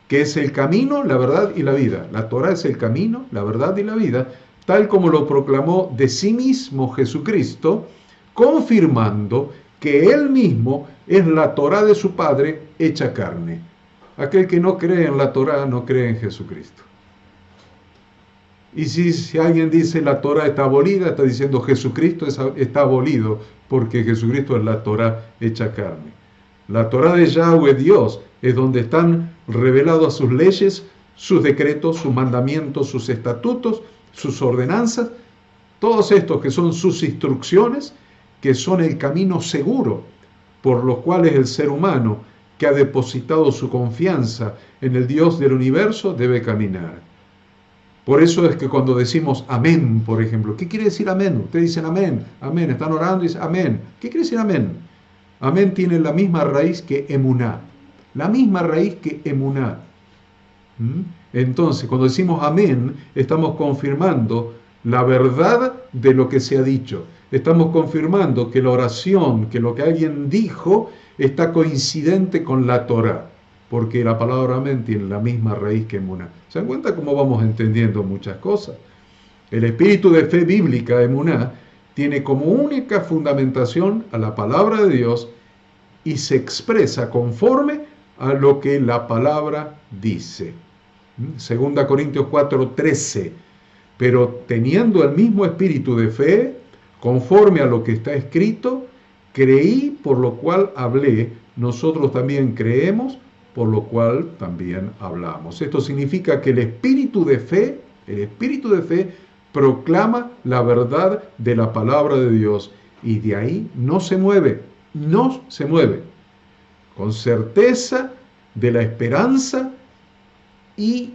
que es el camino, la verdad y la vida. La Torá es el camino, la verdad y la vida, tal como lo proclamó de sí mismo Jesucristo, confirmando que Él mismo es la Torá de su Padre hecha carne. Aquel que no cree en la Torá no cree en Jesucristo. Y si alguien dice la Torá está abolida, está diciendo Jesucristo está abolido, porque Jesucristo es la Torá hecha carne. La Torá de Yahweh Dios es donde están reveladas sus leyes, sus decretos, sus mandamientos, sus estatutos, sus ordenanzas, todos estos que son sus instrucciones, que son el camino seguro por los cuales el ser humano que ha depositado su confianza en el Dios del universo debe caminar. Por eso es que cuando decimos amén, por ejemplo, ¿qué quiere decir amén? Ustedes dicen amén, amén, están orando y dicen amén. ¿Qué quiere decir amén? Amén tiene la misma raíz que emuná, la misma raíz que emuná. Entonces, cuando decimos amén, estamos confirmando la verdad de lo que se ha dicho. Estamos confirmando que la oración, que lo que alguien dijo, está coincidente con la Torá, porque la palabra amén tiene la misma raíz que emuná. ¿Se dan cuenta cómo vamos entendiendo muchas cosas? El espíritu de fe bíblica, emuná, tiene como única fundamentación a la palabra de Dios y se expresa conforme a lo que la palabra dice. 2 Corintios 4:13. Pero teniendo el mismo espíritu de fe, conforme a lo que está escrito, creí, por lo cual hablé, nosotros también creemos, por lo cual también hablamos. Esto significa que el espíritu de fe proclama la verdad de la palabra de Dios, y de ahí no se mueve, con certeza de la esperanza y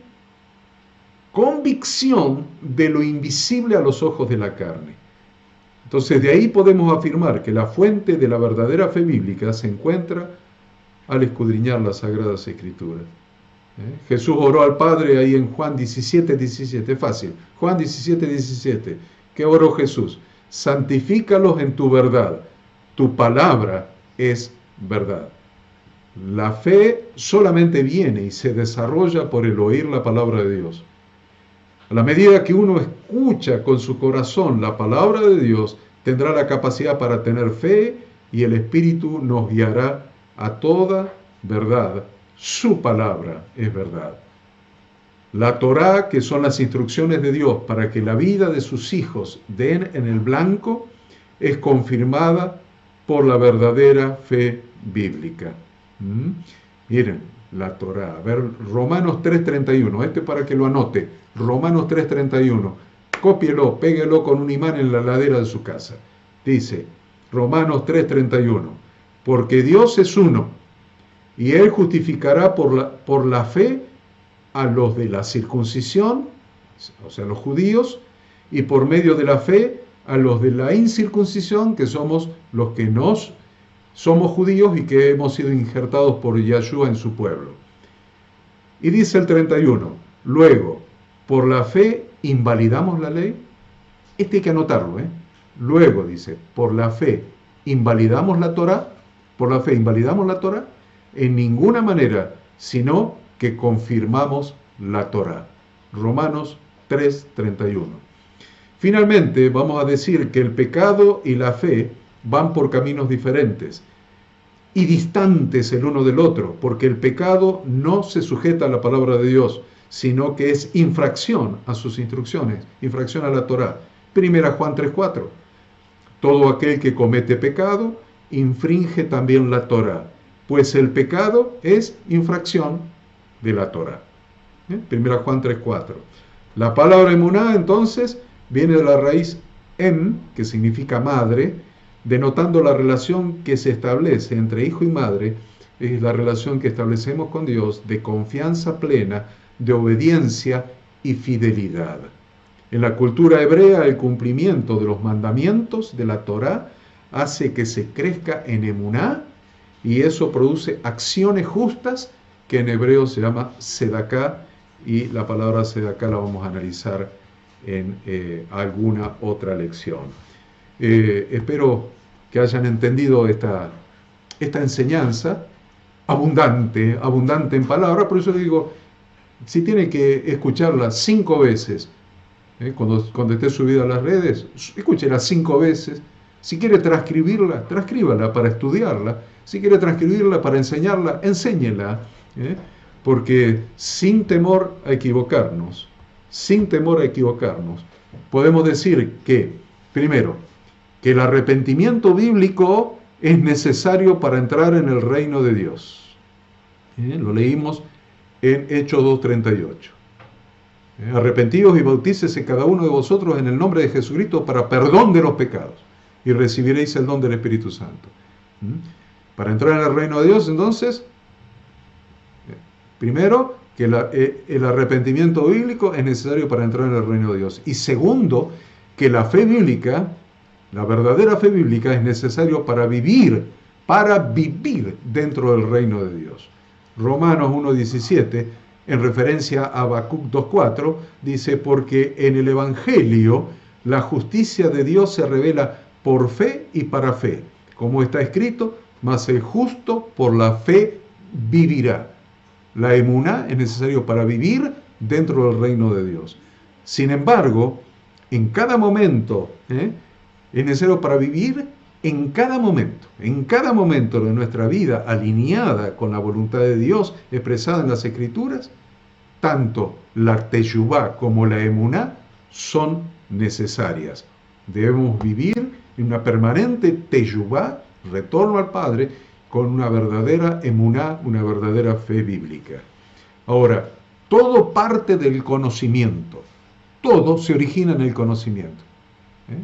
convicción de lo invisible a los ojos de la carne. Entonces de ahí podemos afirmar que la fuente de la verdadera fe bíblica se encuentra al escudriñar las Sagradas Escrituras. Jesús oró al Padre ahí en Juan 17:17, fácil. Juan 17:17. ¿Qué oró Jesús? Santifícalos en tu verdad. Tu palabra es verdad. La fe solamente viene y se desarrolla por el oír la palabra de Dios. A la medida que uno escucha con su corazón la palabra de Dios, tendrá la capacidad para tener fe y el Espíritu nos guiará a toda verdad. Su palabra es verdad. La Torá, que son las instrucciones de Dios para que la vida de sus hijos den en el blanco, es confirmada por la verdadera fe bíblica. Miren, la Torá. A ver, Romanos 3:31, para que lo anote. Romanos 3:31. Cópielo, péguelo con un imán en la ladera de su casa. Dice, Romanos 3:31, porque Dios es uno, y Él justificará por la fe a los de la circuncisión, o sea, los judíos, y por medio de la fe a los de la incircuncisión, que somos los que nos somos judíos y que hemos sido injertados por Yahshua en su pueblo. Y dice el 31, luego, por la fe invalidamos la ley. Este hay que anotarlo, ¿eh? Luego dice, por la fe invalidamos la Torá, por la fe invalidamos la Torá, en ninguna manera, sino que confirmamos la Torá. Romanos 3:31. Finalmente, vamos a decir que el pecado y la fe van por caminos diferentes y distantes el uno del otro, porque el pecado no se sujeta a la palabra de Dios, sino que es infracción a sus instrucciones, infracción a la Torá. Primera Juan 3:4. Todo aquel que comete pecado infringe también la Torá, pues el pecado es infracción de la Torá. Primera Juan 3:4. La palabra emuná, entonces, viene de la raíz em, que significa madre, denotando la relación que se establece entre hijo y madre, es la relación que establecemos con Dios de confianza plena, de obediencia y fidelidad. En la cultura hebrea, el cumplimiento de los mandamientos de la Torá hace que se crezca en emuná, y eso produce acciones justas que en hebreo se llama sedaká, y la palabra sedaká la vamos a analizar en alguna otra lección. Espero que hayan entendido esta enseñanza abundante en palabras. Por eso le digo, si tiene que escucharla 5 veces, cuando esté subida a las redes, escúchela 5 veces. Si quiere transcribirla, transcríbala para estudiarla. Si quiere transcribirla para enseñarla, enséñela. Porque sin temor a equivocarnos, podemos decir que, primero, que el arrepentimiento bíblico es necesario para entrar en el reino de Dios. Lo leímos en Hechos 2:38. Arrepentíos y bautícese cada uno de vosotros en el nombre de Jesucristo para perdón de los pecados, y recibiréis el don del Espíritu Santo. Para entrar en el reino de Dios, entonces, primero, que el arrepentimiento bíblico es necesario para entrar en el reino de Dios. Y segundo, que la fe bíblica, la verdadera fe bíblica, es necesario para vivir dentro del reino de Dios. Romanos 1:17, en referencia a Habacuc 2:4, dice, porque en el Evangelio la justicia de Dios se revela por fe y para fe, como está escrito, mas el justo por la fe vivirá. La emuná es necesario para vivir dentro del reino de Dios. Sin embargo, en cada momento, es necesario para vivir en cada momento de nuestra vida alineada con la voluntad de Dios expresada en las Escrituras, tanto la teshuvá como la emuná son necesarias. Debemos vivir en una permanente teshuvá, retorno al Padre, con una verdadera emuná, una verdadera fe bíblica. Ahora, todo parte del conocimiento. Todo se origina en el conocimiento.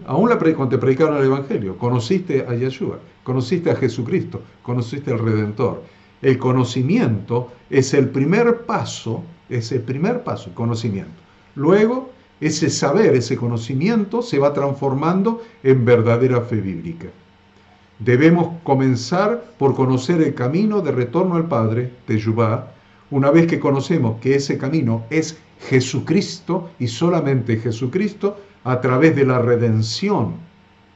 Aún cuando te predicaron el Evangelio, conociste a Yahshua, conociste a Jesucristo, conociste al Redentor. El conocimiento es el primer paso, el conocimiento. Luego, ese saber, ese conocimiento se va transformando en verdadera fe bíblica. Debemos comenzar por conocer el camino de retorno al Padre, Teshuvá. Una vez que conocemos que ese camino es Jesucristo y solamente Jesucristo, a través de la redención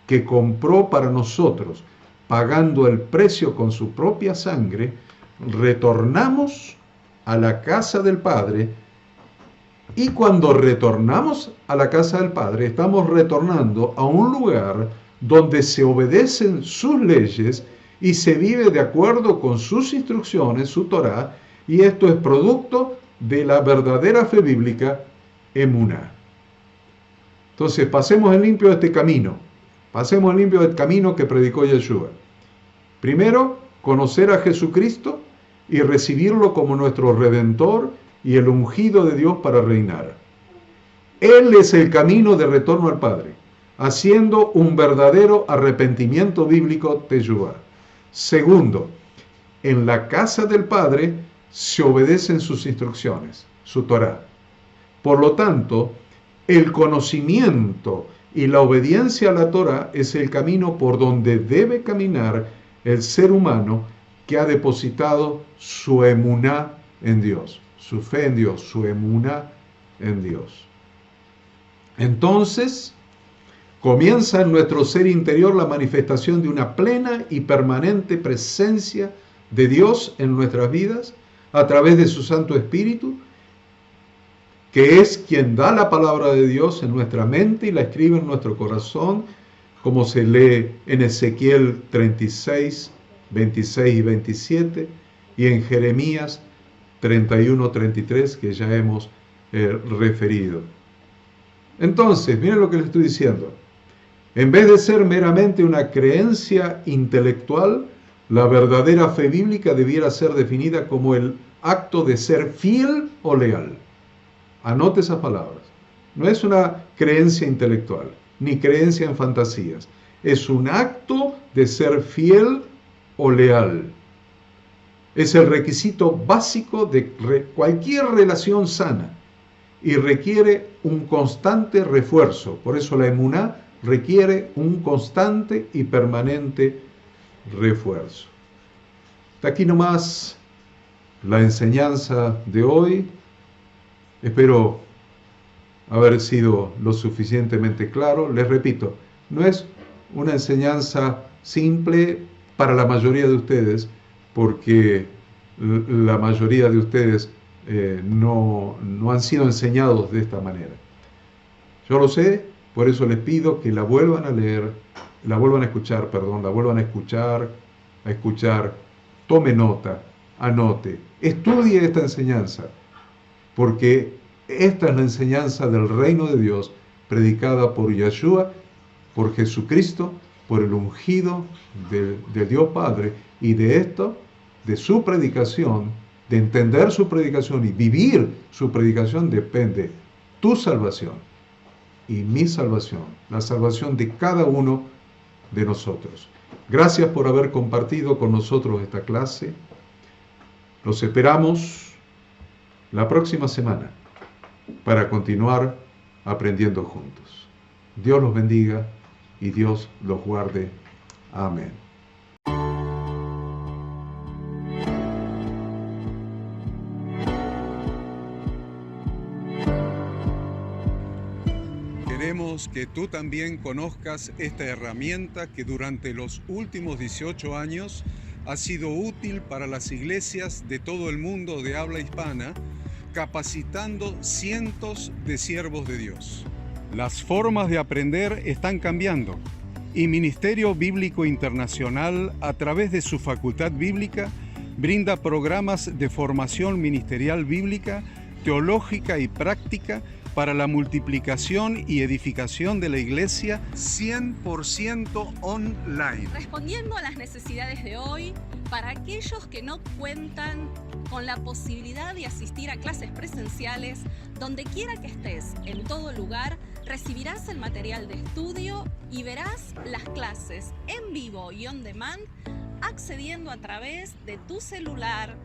que compró para nosotros, pagando el precio con su propia sangre, retornamos a la casa del Padre. Y cuando retornamos a la casa del Padre, estamos retornando a un lugar donde se obedecen sus leyes y se vive de acuerdo con sus instrucciones, su Torá, y esto es producto de la verdadera fe bíblica, emuná. Entonces, pasemos en limpio este camino. Pasemos en limpio el camino que predicó Yeshua. Primero, conocer a Jesucristo y recibirlo como nuestro Redentor y el ungido de Dios para reinar. Él es el camino de retorno al Padre, haciendo un verdadero arrepentimiento bíblico teshuvá. Segundo, en la casa del Padre se obedecen sus instrucciones, su Torá. Por lo tanto, el conocimiento y la obediencia a la Torá es el camino por donde debe caminar el ser humano que ha depositado su emuná en Dios, su fe en Dios, su emuná en Dios. Entonces, comienza en nuestro ser interior la manifestación de una plena y permanente presencia de Dios en nuestras vidas a través de su Santo Espíritu, que es quien da la palabra de Dios en nuestra mente y la escribe en nuestro corazón, como se lee en Ezequiel 36, 26 y 27, y en Jeremías 31, 33, que ya hemos referido. Entonces, miren lo que les estoy diciendo. En vez de ser meramente una creencia intelectual, la verdadera fe bíblica debiera ser definida como el acto de ser fiel o leal. Anote esas palabras. No es una creencia intelectual, ni creencia en fantasías. Es un acto de ser fiel o leal. Es el requisito básico de cualquier relación sana y requiere un constante refuerzo. Por eso la emuná requiere un constante y permanente refuerzo. Hasta aquí nomás la enseñanza de hoy. Espero haber sido lo suficientemente claro. Les repito, no es una enseñanza simple para la mayoría de ustedes, porque la mayoría de ustedes no han sido enseñados de esta manera. Yo lo sé, por eso les pido que la vuelvan a leer, la vuelvan a escuchar, a escuchar, tome nota, anote, estudie esta enseñanza, porque esta es la enseñanza del reino de Dios, predicada por Yeshua, por Jesucristo, por el ungido de Dios Padre, y de esto, de su predicación, de entender su predicación y vivir su predicación, depende tu salvación y mi salvación, la salvación de cada uno de nosotros. Gracias por haber compartido con nosotros esta clase. Los esperamos la próxima semana para continuar aprendiendo juntos. Dios los bendiga y Dios los guarde. Amén. Queremos que tú también conozcas esta herramienta que durante los últimos 18 años ha sido útil para las iglesias de todo el mundo de habla hispana, capacitando cientos de siervos de Dios. Las formas de aprender están cambiando y Ministerio Bíblico Internacional, a través de su Facultad Bíblica, brinda programas de formación ministerial bíblica, teológica y práctica para la multiplicación y edificación de la iglesia 100% online. Respondiendo a las necesidades de hoy, para aquellos que no cuentan con la posibilidad de asistir a clases presenciales, donde quiera que estés, en todo lugar, recibirás el material de estudio y verás las clases en vivo y on demand, accediendo a través de tu celular,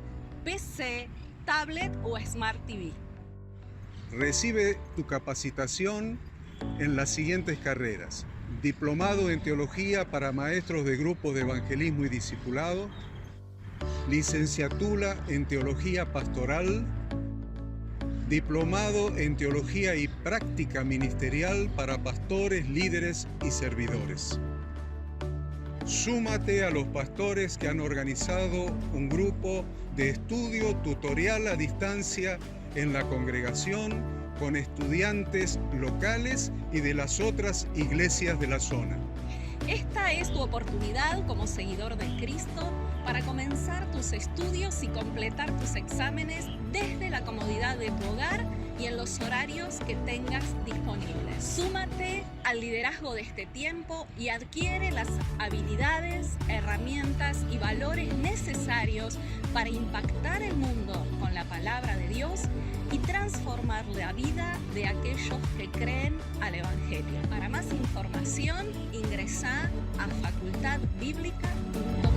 PC, tablet o Smart TV. Recibe tu capacitación en las siguientes carreras: diplomado en teología para maestros de grupos de evangelismo y discipulado, licenciatura en teología pastoral, diplomado en teología y práctica ministerial para pastores, líderes y servidores. Súmate a los pastores que han organizado un grupo de estudio tutorial a distancia en la congregación con estudiantes locales y de las otras iglesias de la zona. Esta es tu oportunidad como seguidor de Cristo para comenzar tus estudios y completar tus exámenes desde la comodidad de tu hogar y en los horarios que tengas disponibles. Súmate al liderazgo de este tiempo y adquiere las habilidades, herramientas y valores necesarios para impactar el mundo con la palabra de Dios y transformar la vida de aquellos que creen al Evangelio. Para más información, ingresá a facultadbiblica.com.